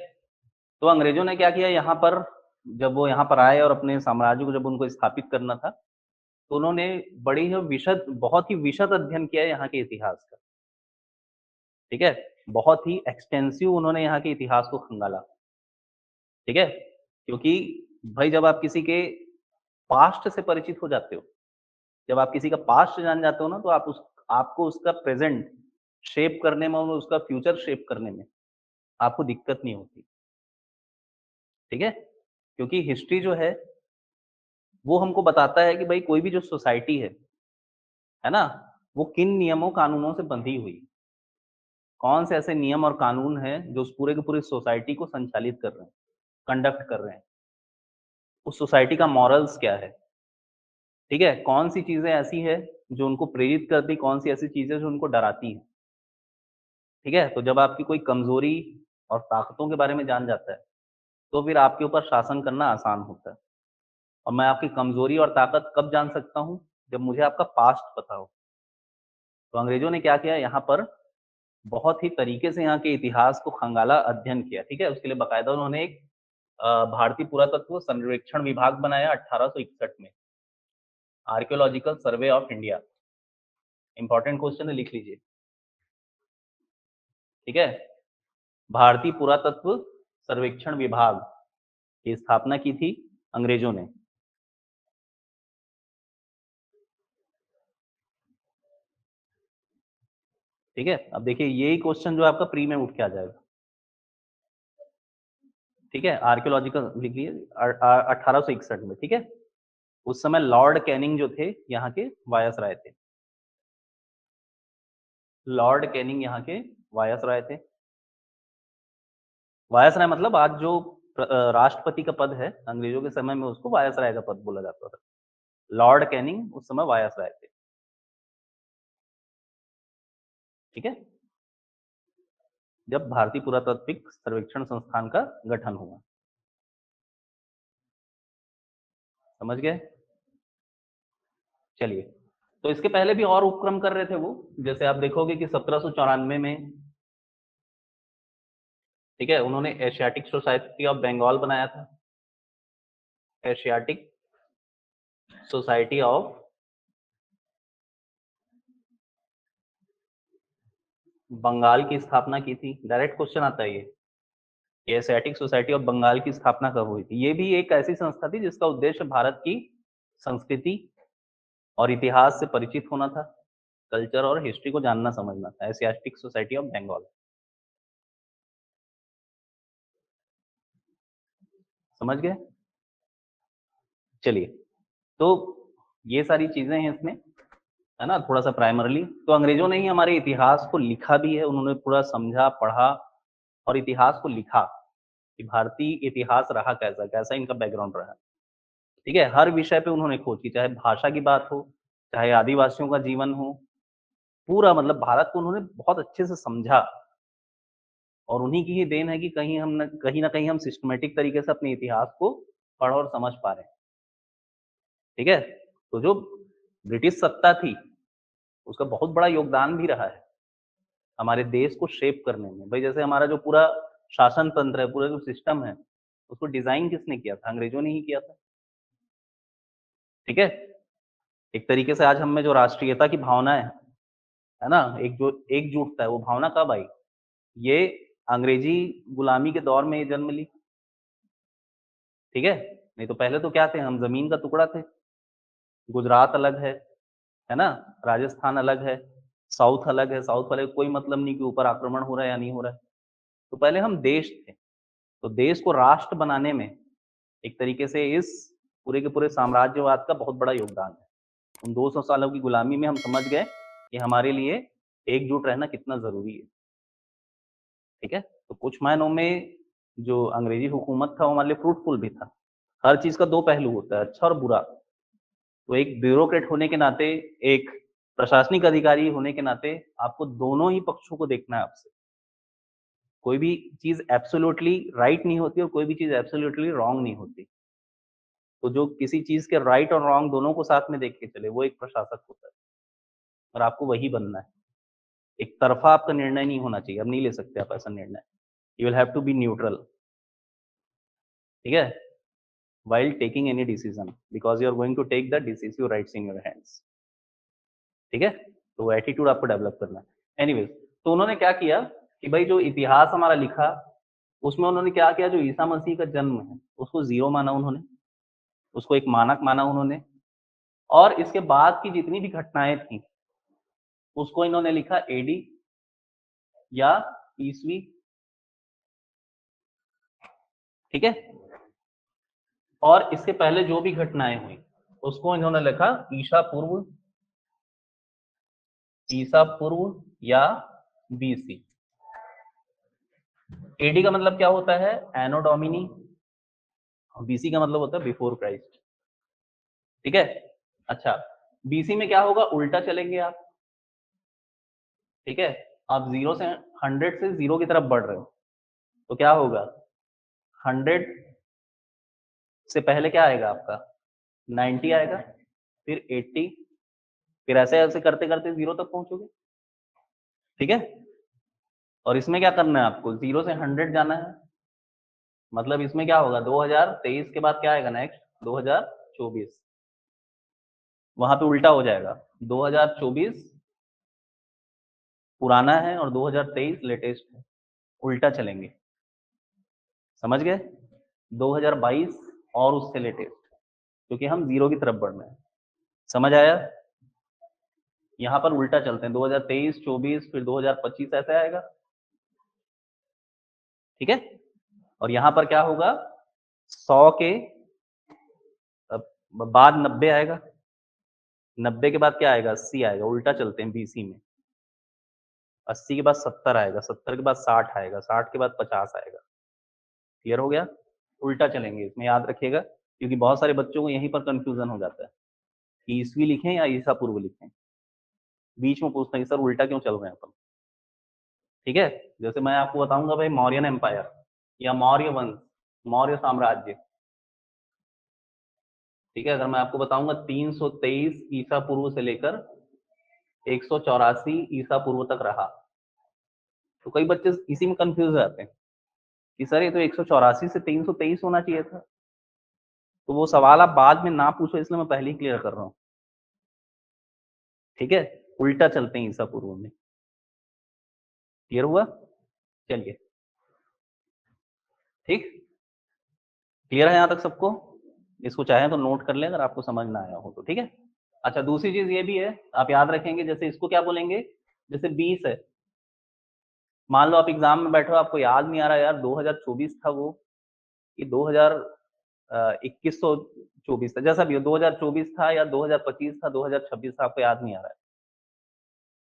तो अंग्रेजों ने क्या किया यहाँ पर, जब वो यहाँ पर आए और अपने साम्राज्य को जब उनको स्थापित करना था, तो उन्होंने बड़ी ही विशद, बहुत ही विशद अध्ययन किया यहाँ के इतिहास का। ठीक है, बहुत ही एक्सटेंसिव उन्होंने यहाँ के इतिहास को खंगाला। ठीक है, क्योंकि भाई जब आप किसी के पास्ट से परिचित हो जाते हो, जब आप किसी का पास्ट जान जाते हो ना, तो आपको उसका प्रेजेंट शेप करने में और उसका फ्यूचर शेप करने में आपको दिक्कत नहीं होती। ठीक है, क्योंकि हिस्ट्री जो है वो हमको बताता है कि भाई कोई भी जो सोसाइटी है ना, वो किन नियमों कानूनों से बंधी हुई, कौन से ऐसे नियम और कानून हैं जो उस पूरे की पूरी सोसाइटी को संचालित कर रहे हैं, कंडक्ट कर रहे हैं, उस सोसाइटी का मॉरल्स क्या है। ठीक है, कौन सी चीजें ऐसी है जो उनको प्रेरित करती, कौन सी ऐसी चीजें जो उनको डराती हैं। ठीक है, तो जब आपकी कोई कमजोरी और ताकतों के बारे में जान जाता है, तो फिर आपके ऊपर शासन करना आसान होता है। और मैं आपकी कमजोरी और ताकत कब जान सकता हूँ, जब मुझे आपका पास्ट पता हो। तो अंग्रेजों ने क्या किया यहाँ पर, बहुत ही तरीके से यहाँ के इतिहास को खंगाला, अध्ययन किया। ठीक है, उसके लिए बाकायदा उन्होंने एक भारतीय पुरातत्व सर्वेक्षण विभाग बनाया 1861 में, archaeological survey of India. Important question है, लिख लीजिए। ठीक है, भारतीय पुरातत्व सर्वेक्षण विभाग की स्थापना की थी अंग्रेजों ने। ठीक है, अब देखिए यही क्वेश्चन जो आपका प्री में उठ के आ जाएगा। ठीक है, आर्कियोलॉजिकल लिख लीजिए 1861 में। ठीक है, उस समय लॉर्ड कैनिंग जो थे यहाँ के वायसराय थे। लॉर्ड कैनिंग यहाँ के वायसराय थे। वायसराय मतलब आज जो राष्ट्रपति का पद है, अंग्रेजों के समय में उसको वायसराय का पद बोला जाता था। लॉर्ड कैनिंग उस समय वायसराय थे। ठीक है, जब भारतीय पुरातात्विक सर्वेक्षण संस्थान का गठन हुआ। समझ गए? चलिए, तो इसके पहले भी और उपक्रम कर रहे थे वो, जैसे आप देखोगे कि 1794 में, ठीक है, उन्होंने एशियाटिक सोसाइटी ऑफ बंगाल बनाया था। एशियाटिक सोसाइटी ऑफ बंगाल की स्थापना की थी। डायरेक्ट क्वेश्चन आता है ये एशियाटिक सोसाइटी ऑफ बंगाल की स्थापना कब हुई थी। ये भी एक ऐसी संस्था थी जिसका उद्देश्य भारत की संस्कृति और इतिहास से परिचित होना था, कल्चर और हिस्ट्री को जानना समझना था। एशियाटिक सोसाइटी ऑफ बंगाल, समझ गए? चलिए, तो ये सारी चीजें हैं इसमें, है ना, थोड़ा सा प्राइमरली। तो अंग्रेजों ने ही हमारे इतिहास को लिखा भी है, उन्होंने पूरा समझा, पढ़ा और इतिहास को लिखा कि भारतीय इतिहास रहा कैसा, कैसा इनका बैकग्राउंड रहा। ठीक है, हर विषय पे उन्होंने खोज की, चाहे भाषा की बात हो, चाहे आदिवासियों का जीवन हो, पूरा मतलब भारत को उन्होंने बहुत अच्छे से समझा। और उन्हीं की ही देन है कि कहीं ना कहीं हम सिस्टमेटिक तरीके से अपने इतिहास को पढ़ और समझ पा रहे हैं। ठीक है, तो जो ब्रिटिश सत्ता थी उसका बहुत बड़ा योगदान भी रहा है हमारे देश को शेप करने में। भाई जैसे हमारा जो पूरा शासन तंत्र है, पूरा जो सिस्टम है, उसको डिजाइन किसने किया था? अंग्रेजों ने ही किया था। ठीक है, एक तरीके से आज हम में जो राष्ट्रीयता की भावना है ना, एक जो एकजुटता है, वो भावना कब आई? ये अंग्रेजी गुलामी के दौर में ये जन्म ली। ठीक है, नहीं तो पहले तो क्या थे, हम जमीन का टुकड़ा थे। गुजरात अलग है ना, राजस्थान अलग है, साउथ अलग है। साउथ वाले को कोई मतलब नहीं कि ऊपर आक्रमण हो रहा है या नहीं हो रहा है। तो पहले हम देश थे। तो देश को राष्ट्र बनाने में एक तरीके से इस पूरे के पूरे साम्राज्यवाद का बहुत बड़ा योगदान है। उन 200 सालों की गुलामी में हम समझ गए कि हमारे लिए एकजुट रहना कितना जरूरी है। ठीक है, तो कुछ मायनों में जो अंग्रेजी हुकूमत था वो हमारे लिए फ्रूटफुल भी था। हर चीज़ का 2 पहलू होता है, अच्छा और बुरा। तो एक ब्यूरोक्रेट होने के नाते, एक प्रशासनिक अधिकारी होने के नाते आपको दोनों ही पक्षों को देखना है आपसे। कोई भी चीज़ एब्सोल्यूटली राइट नहीं होती और कोई भी चीज़ एब्सोल्यूटली रॉन्ग नहीं होती। तो जो किसी चीज़ के राइट और रॉन्ग दोनों को साथ में देख के चले, वो एक प्रशासक होता है और आपको वही बनना है। एक तरफ़ा आपका निर्णय नहीं होना चाहिए, अब नहीं ले सकते आप ऐसा निर्णय। You will have to be neutral, ठीक है? While taking any decision because you are going to take the decisive rights in your hands, ठीक है? तो वो एटीट्यूड आपको डेवलप करना है। एनीवेज़, तो उन्होंने क्या किया कि भाई जो इतिहास हमारा लिखा, उसमें उन्होंने क्या किया, जो ईसा मसीह का जन्म है, उसको ज़ीरो माना उन्होंने, उसको एक मानक माना उन्होंने और इसके बाद की जितनी भी घटनाएँ थी, उसको इन्होंने लिखा एडी या ईसवी, ठीक है? और इसके पहले जो भी घटनाएँ हुई, उसको इन्होंने लिखा ईसा पूर्व या बीसी। एडी का मतलब क्या होता है? एनो डोमिनी, और बीसी का मतलब होता है बिफोर क्राइस्ट, ठीक है? अच्छा, बीसी में क्या होगा? उल्टा चलेंगे आप, ठीक है? आप 0 से 100 से 0 की तरफ बढ़ रहे हो, तो क्या होगा? 100 से पहले क्या आएगा आपका? 90 आएगा, फिर 80, फिर ऐसे-ऐसे करते-करते 0 तक पहुँचोगे, ठीक है? और इसमें क्या करना है आपको? 0 से 100 जाना है, मतलब इसमें क्या होगा? 2023 के बाद क्या आएगा नेक्स्ट? 2024, वहाँ पे उल्टा हो जाएगा। 2024 पुराना है और 2023 लेटेस्ट है, उल्टा चलेंगे, समझ गए? 2022 और उससे लेटेस्ट, क्योंकि हम 0 की तरफ बढ़ रहे हैं, समझ आया? यहाँ पर उल्टा चलते हैं, 2023, 24 फिर 2025 ऐसे आएगा, ठीक है? और यहाँ पर क्या होगा? 100 के बाद 90 आएगा, 90 के बाद क्या आएगा? 80 आएगा, उल्टा चलते हैं बीसी में। 80 के बाद 70 आएगा, 70 के बाद 60 आएगा, 60 के बाद 50 आएगा। क्लियर हो गया? उल्टा चलेंगे, इसमें याद रखिएगा, क्योंकि बहुत सारे बच्चों को यहीं पर कन्फ्यूज़न हो जाता है कि ईसवी लिखें या ईसा पूर्व लिखें। बीच में पूछते हैं कि सर उल्टा क्यों चल रहे हैं अपन? ठीक है? जैसे मैं आपको बताऊँगा भाई मौर्यन एम्पायर या मौर्य वंश, मौर्य साम्राज्य, ठीक है? अगर मैं आपको बताऊँगा 323 ईसा पूर्व से लेकर 184 ईसा पूर्व तक रहा, तो कई बच्चे इसी में कन्फ्यूज़ हो जाते हैं कि सर ये तो 184 से 323 होना चाहिए था। तो वो सवाल आप बाद में ना पूछो, इसलिए मैं पहले ही क्लियर कर रहा हूँ, ठीक है? उल्टा चलते हैं ईसा पूर्व में। क्लियर हुआ? चलिए, ठीक? क्लियर है यहाँ तक सबको? इसको चाहें तो नोट कर लें अगर आपको समझ ना आया हो तो, ठीक है? अच्छा, दूसरी चीज़ ये भी है, आप याद रखेंगे, जैसे इसको क्या बोलेंगे? जैसे 20 है, मान लो आप एग्ज़ाम में बैठे हो, आपको याद नहीं आ रहा यार 2024 था वो कि 2124 था, जैसा भी हो 2024 था या 2025 था, 2026 था, आपको याद नहीं आ रहा है।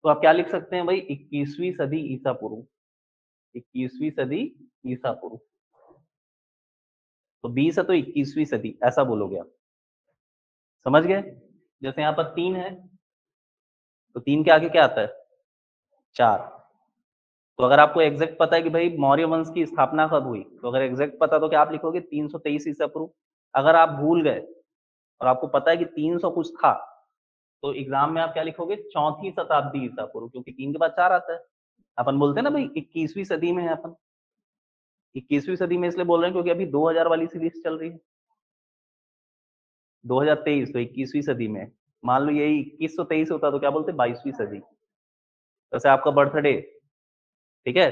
तो आप क्या लिख सकते हैं भाई? 21वीं सदी ईसा पूर्व, 21वीं सदी ईसा पूर्व। तो 20 है तो 21वीं सदी, ऐसा बोलोगे आप, समझ गए? जैसे यहाँ पर 3 है, तो 3 के आगे क्या आता है? 4। तो अगर आपको एग्ज़ैक्ट पता है कि भाई मौर्य वंश की स्थापना कब हुई, तो अगर एग्ज़ैक्ट पता तो क्या आप लिखोगे? 323 ईसा पूर्व। अगर आप भूल गए और आपको पता है कि 300 कुछ था, तो एग्ज़ाम में आप क्या लिखोगे? 4वीं शताब्दी ईसा पूर्व, क्योंकि 3 के बाद 4 आता है। अपन बोलते हैं ना भाई 21वीं सदी में है अपन। 21वीं सदी में इसलिए बोल रहे हैं क्योंकि अभी 2000 वाली सीरीज़ चल रही है। 2023 तो 21वीं सदी में है। मान लो यही 2123 होता तो क्या बोलते? 22वीं सदी। जैसे आपका बर्थडे, ठीक है?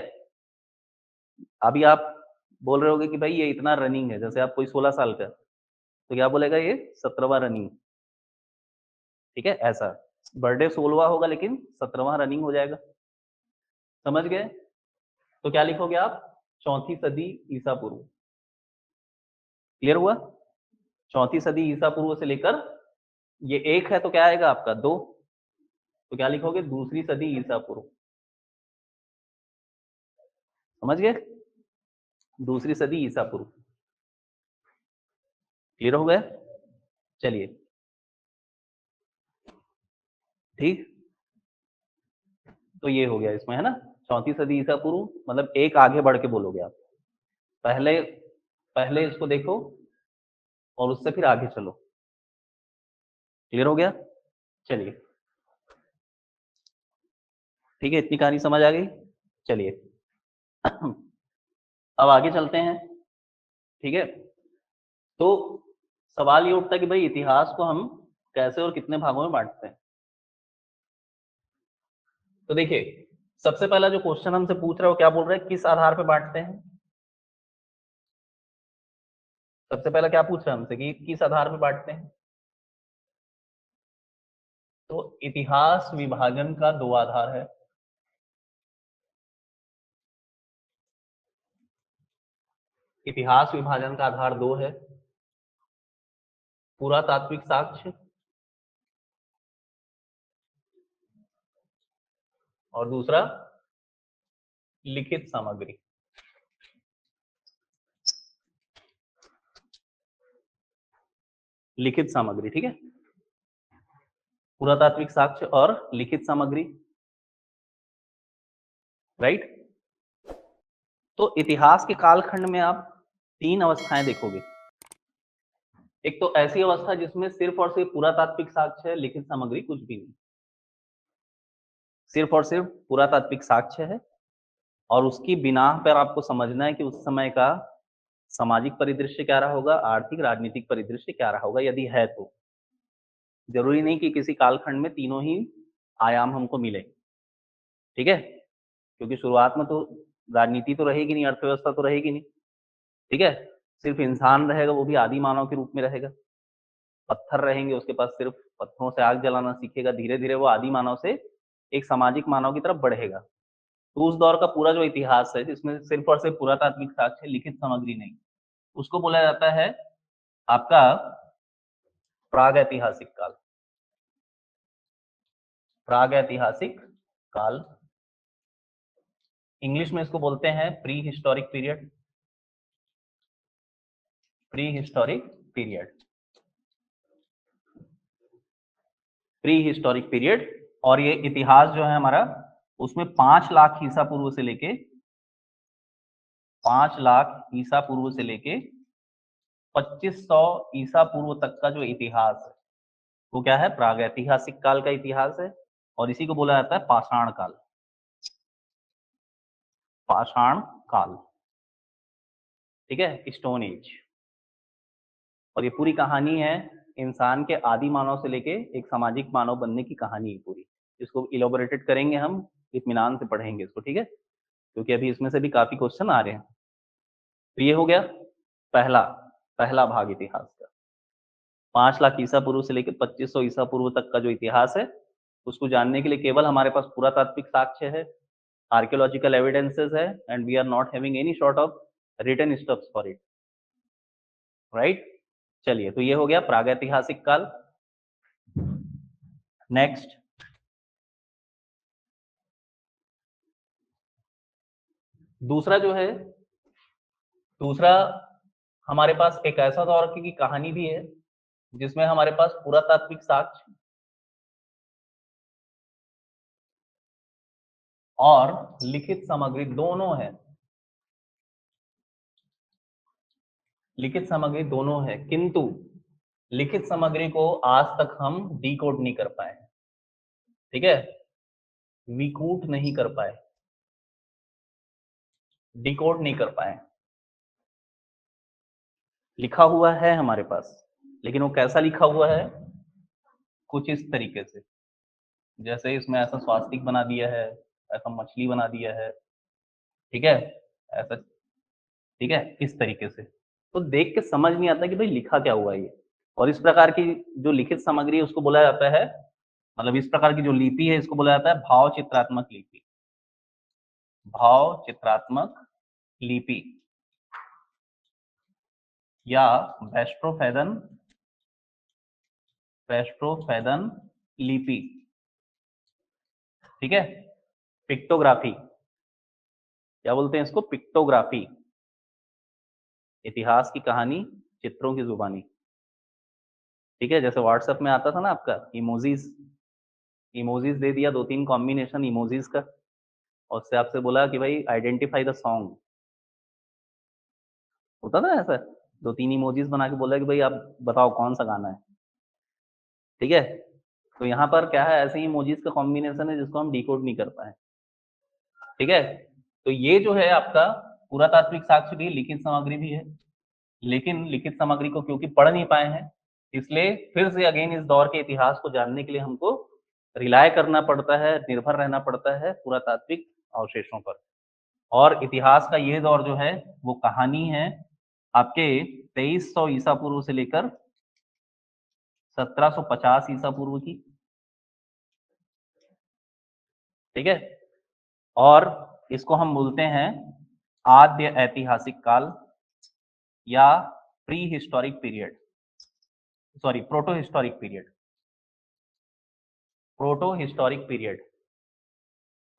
अभी आप बोल रहे होगे कि भाई ये इतना रनिंग है, जैसे आप कोई 16 साल का, तो क्या बोलेगा? ये 17वां रनिंग, ठीक है? ऐसा बर्थडे 16वां होगा लेकिन 17वां रनिंग हो जाएगा, समझ गए? तो क्या लिखोगे आप? 4वीं सदी ईसा पूर्व। क्लियर हुआ? 4वीं सदी ईसा पूर्व से लेकर, ये 1 है तो क्या आएगा आपका? 2, तो क्या लिखोगे? दूसरी सदी ईसा पूर्व, समझ गए? दूसरी सदी ईसा पूर्व। क्लियर हो गया? चलिए, ठीक, तो ये हो गया इसमें, है ना। 34 सदी ईसा पूर्व, मतलब एक आगे बढ़ के बोलोगे आप। पहले पहले इसको देखो और उससे फिर आगे चलो। क्लियर हो गया? चलिए, ठीक है, इतनी कहानी समझ आ गई। चलिए अब आगे चलते हैं। ठीक है, तो सवाल ये उठता है कि भाई इतिहास को हम कैसे और कितने भागों में बांटते हैं। तो देखिए, सबसे पहला जो क्वेश्चन हमसे पूछ रहा है वो क्या बोल रहा है, किस आधार पे बांटते हैं। सबसे पहला क्या पूछ रहा है हमसे कि किस आधार पे बांटते हैं। तो इतिहास विभाजन का दो आधार है। इतिहास विभाजन का आधार दो है, पुरातात्विक साक्ष्य और दूसरा लिखित सामग्री। लिखित सामग्री, ठीक है, पुरातात्विक साक्ष्य और लिखित सामग्री, राइट। तो इतिहास के कालखंड में आप तीन अवस्थाएं देखोगे। एक तो ऐसी अवस्था जिसमें सिर्फ और सिर्फ पुरातात्विक साक्ष्य है, लिखित सामग्री कुछ भी नहीं, सिर्फ और सिर्फ पुरातात्विक साक्ष्य है, और उसकी बिना पर आपको समझना है कि उस समय का सामाजिक परिदृश्य क्या रहा होगा, आर्थिक राजनीतिक परिदृश्य क्या रहा होगा, यदि है तो। जरूरी नहीं कि किसी कालखंड में तीनों ही आयाम हमको मिले, ठीक है, क्योंकि शुरुआत में तो राजनीति तो रहेगी नहीं, अर्थव्यवस्था तो रहेगी नहीं, ठीक है, सिर्फ इंसान रहेगा, वो भी आदि मानव के रूप में रहेगा। पत्थर रहेंगे, उसके पास सिर्फ पत्थरों से आग जलाना सीखेगा, धीरे धीरे वो आदि मानव से एक सामाजिक मानव की तरफ बढ़ेगा। तो उस दौर का पूरा जो इतिहास है जिसमें सिर्फ और सिर्फ पुरातात्विक साक्ष्य, लिखित सामग्री नहीं, उसको बोला जाता है आपका प्राग ऐतिहासिक काल। प्राग ऐतिहासिक काल, इंग्लिश में इसको बोलते हैं pre historic period. Pre historic period, pre historic period. और ये इतिहास जो है हमारा, उसमें 5 लाख ईसा पूर्व से लेके 5 लाख ईसा पूर्व से लेके 2500 ईसा पूर्व तक का जो इतिहास है वो क्या है, प्रागैतिहासिक काल का इतिहास है। और इसी को बोला जाता है पाषाण काल। पाषाण काल, ठीक है, स्टोन एज। और ये पूरी कहानी है इंसान के आदि मानव से लेके एक सामाजिक मानव बनने की कहानी है पूरी। इसको इलोबोरेटेड करेंगे हम, इत्मीनान से पढ़ेंगे इसको, ठीक है, क्योंकि अभी इसमें से भी काफी क्वेश्चन आ रहे हैं। तो ये हो गया पहला पहला भाग इतिहास का। 5 लाख ईसा पूर्व से लेकर 2500 ईसा पूर्व तक का जो इतिहास है उसको जानने के लिए केवल हमारे पास पुरातात्विक साक्ष्य है, आर्कियोलॉजिकल एविडेंसेस है, and we are not having any sort of written stuffs for it, right. चलिए, तो ये हो गया प्रागैतिहासिक काल। नेक्स्ट, दूसरा जो है, दूसरा हमारे पास एक ऐसा दौर की कहानी भी है जिसमें हमारे पास पुरातात्विक साक्ष्य और लिखित सामग्री दोनों है। लिखित सामग्री दोनों है, किंतु लिखित सामग्री को आज तक हम डिकोड नहीं कर पाए, ठीक है, विकूट नहीं कर पाए, डिकोड नहीं कर पाए। लिखा हुआ है हमारे पास, लेकिन वो कैसा लिखा हुआ है, कुछ इस तरीके से, जैसे इसमें ऐसा स्वास्तिक बना दिया है, ऐसा मछली बना दिया है, ठीक है, ऐसा, ठीक है, इस तरीके से। तो देख के समझ नहीं आता कि भाई लिखा क्या हुआ है ये। और इस प्रकार की जो लिखित सामग्री है उसको बोला जाता है, मतलब इस प्रकार की जो लिपि है इसको बोला जाता है भाव चित्रात्मक लिपि। भाव चित्रात्मक लिपि या वेस्ट्रोफेदन, वेस्ट्रोफेदन लिपि, ठीक है, पिक्टोग्राफी, क्या बोलते हैं इसको, पिक्टोग्राफी। इतिहास की कहानी चित्रों की जुबानी। ठीक है, जैसे व्हाट्सएप में आता था ना आपका इमोजीज, इमोजीज दे दिया 2-3 कॉम्बिनेशन इमोजीज का, और उससे आपसे बोला कि भाई आइडेंटिफाई द सॉन्ग। होता था ऐसा, 2-3 इमोजीज बना के बोला कि भाई आप बताओ कौन सा गाना है। ठीक है, तो यहाँ पर क्या है, ऐसे ही इमोजीज का कॉम्बिनेशन है जिसको हम डिकोड नहीं कर पाए। ठीक है, तो ये जो है आपका पुरातात्विक साक्ष्य भी लिखित सामग्री भी है, लेकिन लिखित सामग्री को क्योंकि पढ़ नहीं पाए हैं, इसलिए फिर से अगेन इस दौर के इतिहास को जानने के लिए हमको रिलाय करना पड़ता है, निर्भर रहना पड़ता है पुरातात्विक अवशेषों पर। और इतिहास का ये दौर जो है वो कहानी है आपके 2300 ईसा पूर्व से लेकर 1750 ईसा पूर्व की। ठीक है, और इसको हम बोलते हैं आद्य ऐतिहासिक काल या pre historic period, sorry proto historic period, proto historic period.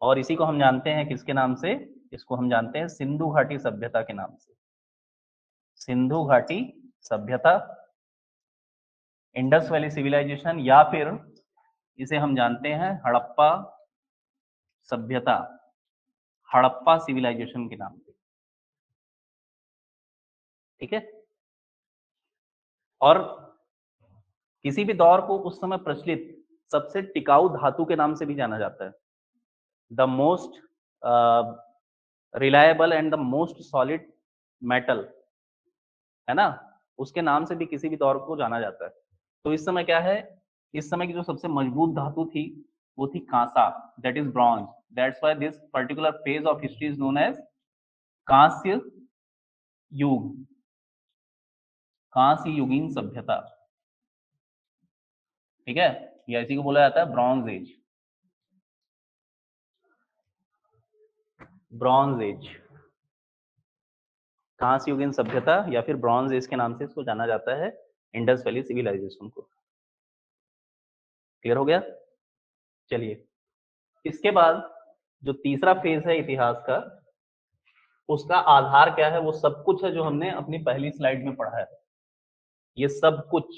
और इसी को हम जानते हैं किसके नाम से, इसको हम जानते हैं सिंधु घाटी सभ्यता के नाम से। सिंधु घाटी सभ्यता, इंडस वैली सिविलाइजेशन, या फिर इसे हम जानते हैं हड़प्पा सभ्यता, हड़प्पा सिविलाइजेशन के नाम से। ठीक है, और किसी भी दौर को उस समय प्रचलित सबसे टिकाऊ धातु के नाम से भी जाना जाता है, the most reliable and the most solid metal, है ना, उसके नाम से भी किसी भी दौर को जाना जाता है। तो इस समय क्या है, इस समय की जो सबसे मजबूत धातु थी वो थी कांसा, that is bronze. That's why this particular phase of history is known as कांस्य युग, कांस्य युगीन सभ्यता। ठीक है, या इसी को बोला जाता है ब्रॉन्ज एज, ब्रॉन्ज एज, कांस्य युगीन सभ्यता या फिर ब्रॉन्ज एज के नाम से इसको जाना जाता है, इंडस वैली सिविलाइजेशन को। क्लियर हो गया? चलिए, इसके बाद जो तीसरा फेज है इतिहास का, उसका आधार क्या है, वो सब कुछ है जो हमने अपनी पहली स्लाइड में पढ़ा है। ये सब कुछ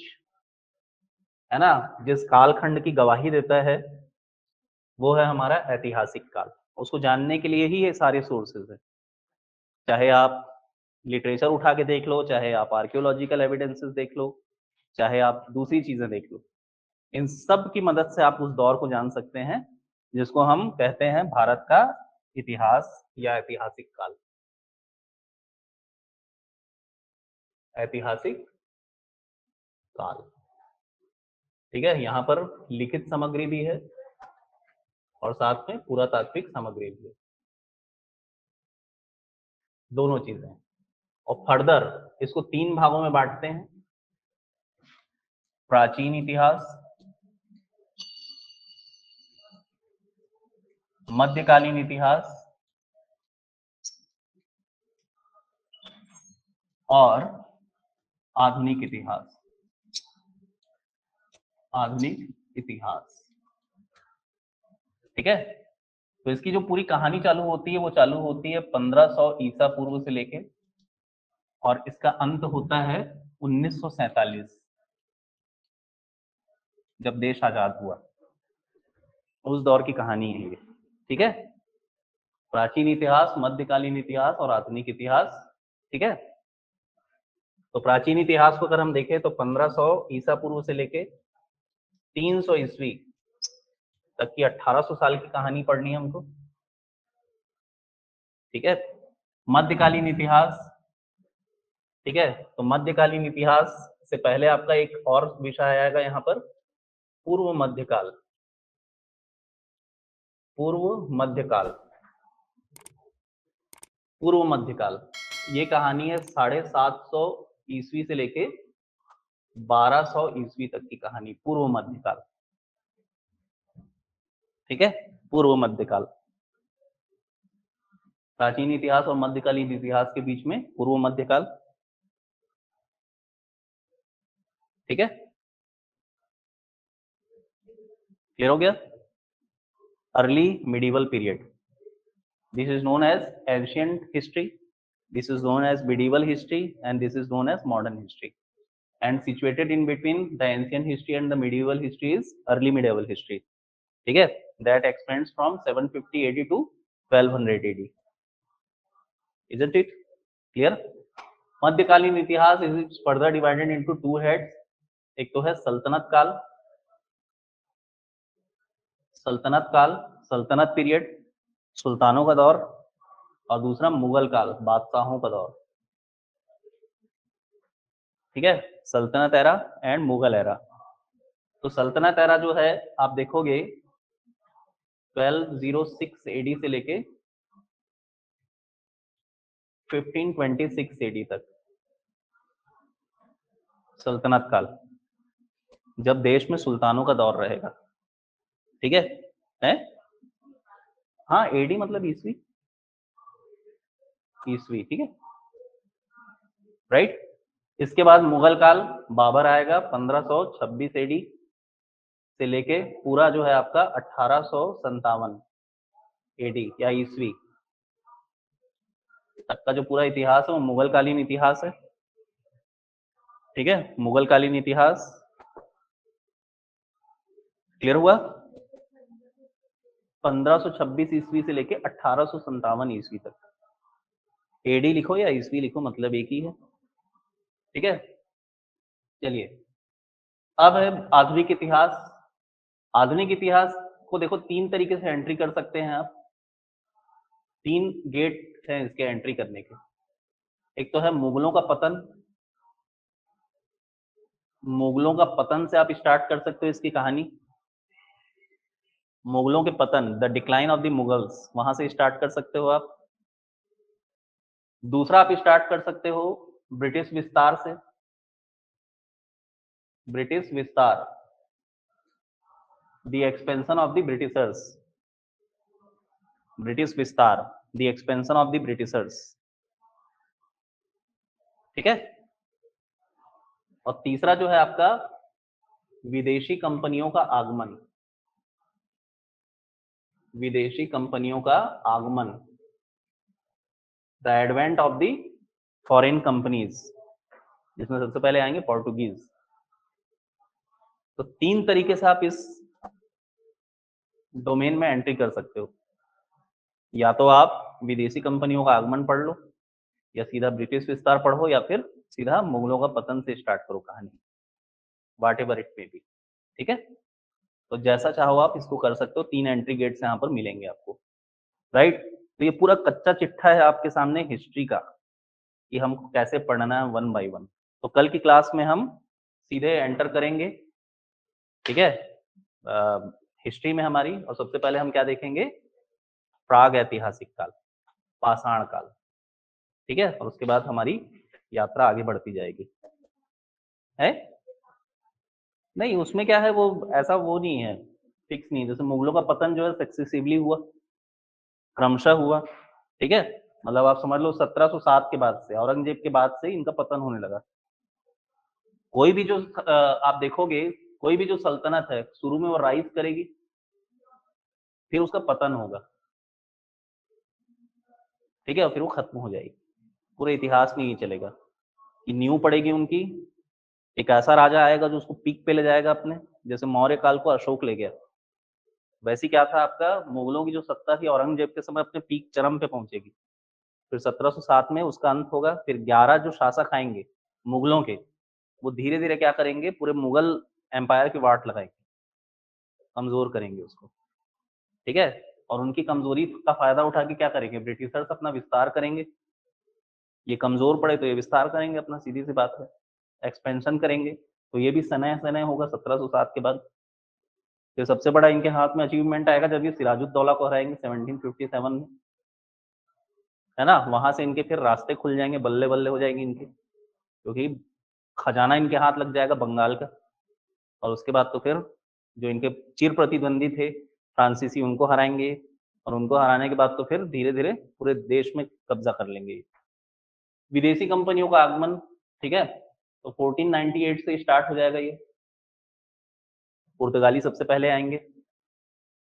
है ना, जिस कालखंड की गवाही देता है वो है हमारा ऐतिहासिक काल। उसको जानने के लिए ही ये सारे सोर्सेज है, चाहे आप लिटरेचर उठा के देख लो, चाहे आप आर्कियोलॉजिकल एविडेंसेस देख लो, चाहे आप दूसरी चीजें देख लो, इन सब की मदद से आप उस दौर को जान सकते हैं जिसको हम कहते हैं भारत का इतिहास या ऐतिहासिक काल। ऐतिहासिक काल। ठीक है, यहाँ पर लिखित सामग्री भी है और साथ में पुरातात्विक सामग्री भी है, दोनों चीजें। और फर्दर इसको 3 भागों में बांटते हैं, प्राचीन इतिहास, मध्यकालीन इतिहास और आधुनिक इतिहास। आधुनिक इतिहास। ठीक है, तो इसकी जो पूरी कहानी चालू होती है वो चालू होती है 1500 ईसा पूर्व से लेके, और इसका अंत होता है 1947, जब देश आजाद हुआ। उस दौर की कहानी है ये। ठीक है, प्राचीन इतिहास, मध्यकालीन इतिहास और आधुनिक इतिहास। ठीक है, तो प्राचीन इतिहास को अगर हम देखें तो 1500 ईसा पूर्व से लेके 300 ईस्वी तक की 1800 साल की कहानी पढ़नी है हमको। ठीक है, मध्यकालीन इतिहास। ठीक है, तो मध्यकालीन इतिहास से पहले आपका एक और विषय आएगा यहाँ पर, पूर्व मध्यकाल। पूर्व मध्यकाल, पूर्व मध्यकाल, ये कहानी है 750 ईस्वी से लेके 1200 ईस्वी तक की कहानी, पूर्व मध्यकाल। ठीक है, पूर्व मध्यकाल, प्राचीन इतिहास और मध्यकालीन इतिहास के बीच में पूर्व मध्यकाल। ठीक है, क्लियर हो गया? Early medieval period, this is known as ancient history This is known as medieval history and this is known as modern history. And situated in between the ancient history and the medieval history is early medieval history. ठीक है? That extends from 750 AD to 1200 AD. Isn't it clear? मध्यकालीन इतिहास is further divided into two heads. एक तो है सल्तनत काल, सल्तनत पीरियड, सुल्तानों का दौर, और दूसरा मुगल काल, बादशाहों का दौर। ठीक है, सल्तनत एरा एंड मुगल एरा। तो सल्तनत एरा जो है आप देखोगे 1206 एडी से लेके 1526 एडी तक सल्तनत काल, जब देश में सुल्तानों का दौर रहेगा। ठीक है? हाँ, एडी मतलब ईस्वी, ठीक है, राइट। इसके बाद मुगल काल, बाबर आएगा 1526 एडी से लेके पूरा जो है आपका 1857 एडी या ईस्वी तक का जो पूरा इतिहास है वो मुगल कालीन इतिहास है। ठीक है, मुगल कालीन इतिहास क्लियर हुआ। 1526 ईस्वी से लेके 1857 ईस्वी तक। एडी लिखो या ईस्वी लिखो, मतलब एक ही है। ठीक है, चलिए अब है आधुनिक इतिहास। आधुनिक इतिहास को देखो तीन तरीके से एंट्री कर सकते हैं आप, तीन गेट हैं इसके एंट्री करने के। एक तो है मुगलों का पतन, मुगलों का पतन से आप स्टार्ट कर सकते हो इसकी कहानी। मुगलों के पतन, the decline of the Mughals, वहां से स्टार्ट कर सकते हो आप। दूसरा आप स्टार्ट कर सकते हो ब्रिटिश विस्तार से, ब्रिटिश विस्तार, the expansion of the Britishers, British विस्तार, the expansion of the Britishers. ठीक है, और तीसरा जो है आपका विदेशी कंपनियों का आगमन, विदेशी कंपनियों का आगमन, the advent of the foreign companies, जिसमें सबसे पहले आएंगे पोर्टुगीज। तो तीन तरीके से आप इस डोमेन में एंट्री कर सकते हो, या तो आप विदेशी कंपनियों का आगमन पढ़ लो, या सीधा ब्रिटिश विस्तार पढ़ो, या फिर सीधा मुगलों का पतन से स्टार्ट करो कहानी, वाट एवर इट मे बी। ठीक है, तो जैसा चाहो आप इसको कर सकते हो, तीन एंट्री गेट्स यहाँ पर मिलेंगे आपको, राइट। तो ये पूरा कच्चा चिट्ठा है आपके सामने हिस्ट्री का, कि हमको कैसे पढ़ना है वन बाय वन। तो कल की क्लास में हम सीधे एंटर करेंगे, ठीक है, हिस्ट्री में हमारी। और सबसे पहले हम क्या देखेंगे, प्राग ऐतिहासिक काल, पाषाण काल। ठीक है, और उसके बाद हमारी यात्रा आगे बढ़ती जाएगी। है नहीं, उसमें क्या है, वो ऐसा वो नहीं है, फिक्स नहीं। जैसे मुगलों का पतन जो है सक्सेसिवली हुआ, क्रमशः हुआ। ठीक है, मतलब आप समझ लो 1707 के बाद से, औरंगजेब के बाद से इनका पतन होने लगा। कोई भी जो आप देखोगे, कोई भी जो सल्तनत है शुरू में वो राइज करेगी, फिर उसका पतन होगा। ठीक है, और फिर वो खत्म हो जाएगी। पूरे इतिहास में ये चलेगा कि न्यू पड़ेगी उनकी, एक ऐसा राजा आएगा जो उसको पीक पे ले जाएगा अपने, जैसे मौर्य काल को अशोक ले गया। वैसे क्या था आपका, मुगलों की जो सत्ता थी औरंगजेब के समय अपने पीक चरम पे पहुंचेगी, फिर 1707 में उसका अंत होगा। फिर 11 जो शासक आएंगे मुगलों के, वो धीरे धीरे क्या करेंगे, पूरे मुगल एम्पायर की वाट लगाएंगे, कमजोर करेंगे उसको। ठीक है, और उनकी कमजोरी का फायदा उठा के क्या करेंगे, ब्रिटिशर्स अपना विस्तार करेंगे। ये कमजोर पड़े तो ये विस्तार करेंगे अपना, सीधी सी बात है, एक्सपेंशन करेंगे। तो ये भी सनय सनय होगा 1707 के बाद। फिर सबसे बड़ा इनके हाथ में अचीवमेंट आएगा जब ये सिराजुद्दौला को हराएंगे 1757 में, है ना। वहां से इनके फिर रास्ते खुल जाएंगे, बल्ले बल्ले हो जाएंगे इनके, क्योंकि खजाना इनके हाथ लग जाएगा बंगाल का। और उसके बाद तो फिर जो इनके चिर प्रतिद्वंदी थे फ्रांसीसी, उनको हराएंगे, और उनको हराने के बाद तो फिर धीरे धीरे पूरे देश में कब्जा कर लेंगे। विदेशी कंपनियों का आगमन, ठीक है, तो 1498 से स्टार्ट हो जाएगा ये। पुर्तगाली सबसे पहले आएंगे,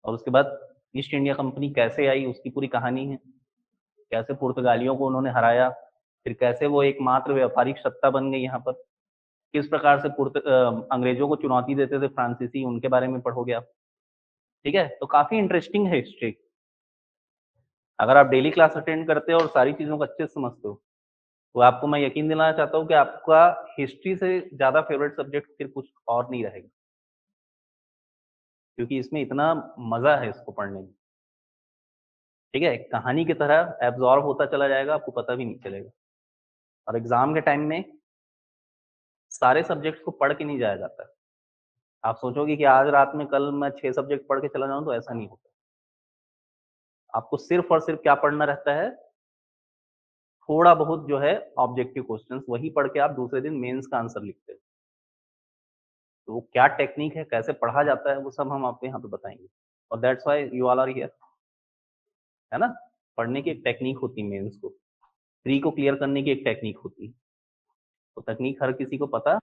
और उसके बाद ईस्ट इंडिया कंपनी कैसे आई उसकी पूरी कहानी है, कैसे पुर्तगालियों को उन्होंने हराया, फिर कैसे वो एकमात्र व्यापारिक सत्ता बन गई यहाँ पर, किस प्रकार से अंग्रेजों को चुनौती देते थे फ्रांसीसी, उनके बारे में पढ़ोगे आप। ठीक है, तो काफी इंटरेस्टिंग है हिस्ट्री। अगर आप डेली क्लास अटेंड करते हो और सारी चीजों को अच्छे से समझते हो, तो आपको मैं यकीन दिलाना चाहता हूँ कि आपका हिस्ट्री से ज्यादा फेवरेट सब्जेक्ट फिर कुछ और नहीं रहेगा, क्योंकि इसमें इतना मजा है इसको पढ़ने में। ठीक है, कहानी की तरह एब्जॉर्ब होता चला जाएगा, आपको पता भी नहीं चलेगा। और एग्जाम के टाइम में सारे सब्जेक्ट्स को पढ़ के नहीं जाया जाता है। आप सोचोगे कि आज रात में कल मैं 6 सब्जेक्ट पढ़ के चला जाऊं, तो ऐसा नहीं होता। आपको सिर्फ और सिर्फ क्या पढ़ना रहता है, थोड़ा बहुत जो है ऑब्जेक्टिव क्वेश्चंस, वही पढ़ के आप दूसरे दिन मेंस का आंसर लिखते हो। तो वो क्या टेक्निक है, कैसे पढ़ा जाता है, वो सब हम आपको यहाँ पे बताएंगे। और that's why you all are here, है ना। पढ़ने की एक टेक्निक होती है, मेंस को प्री को क्लियर करने की एक टेक्निक होती है। तो तकनीक हर किसी को पता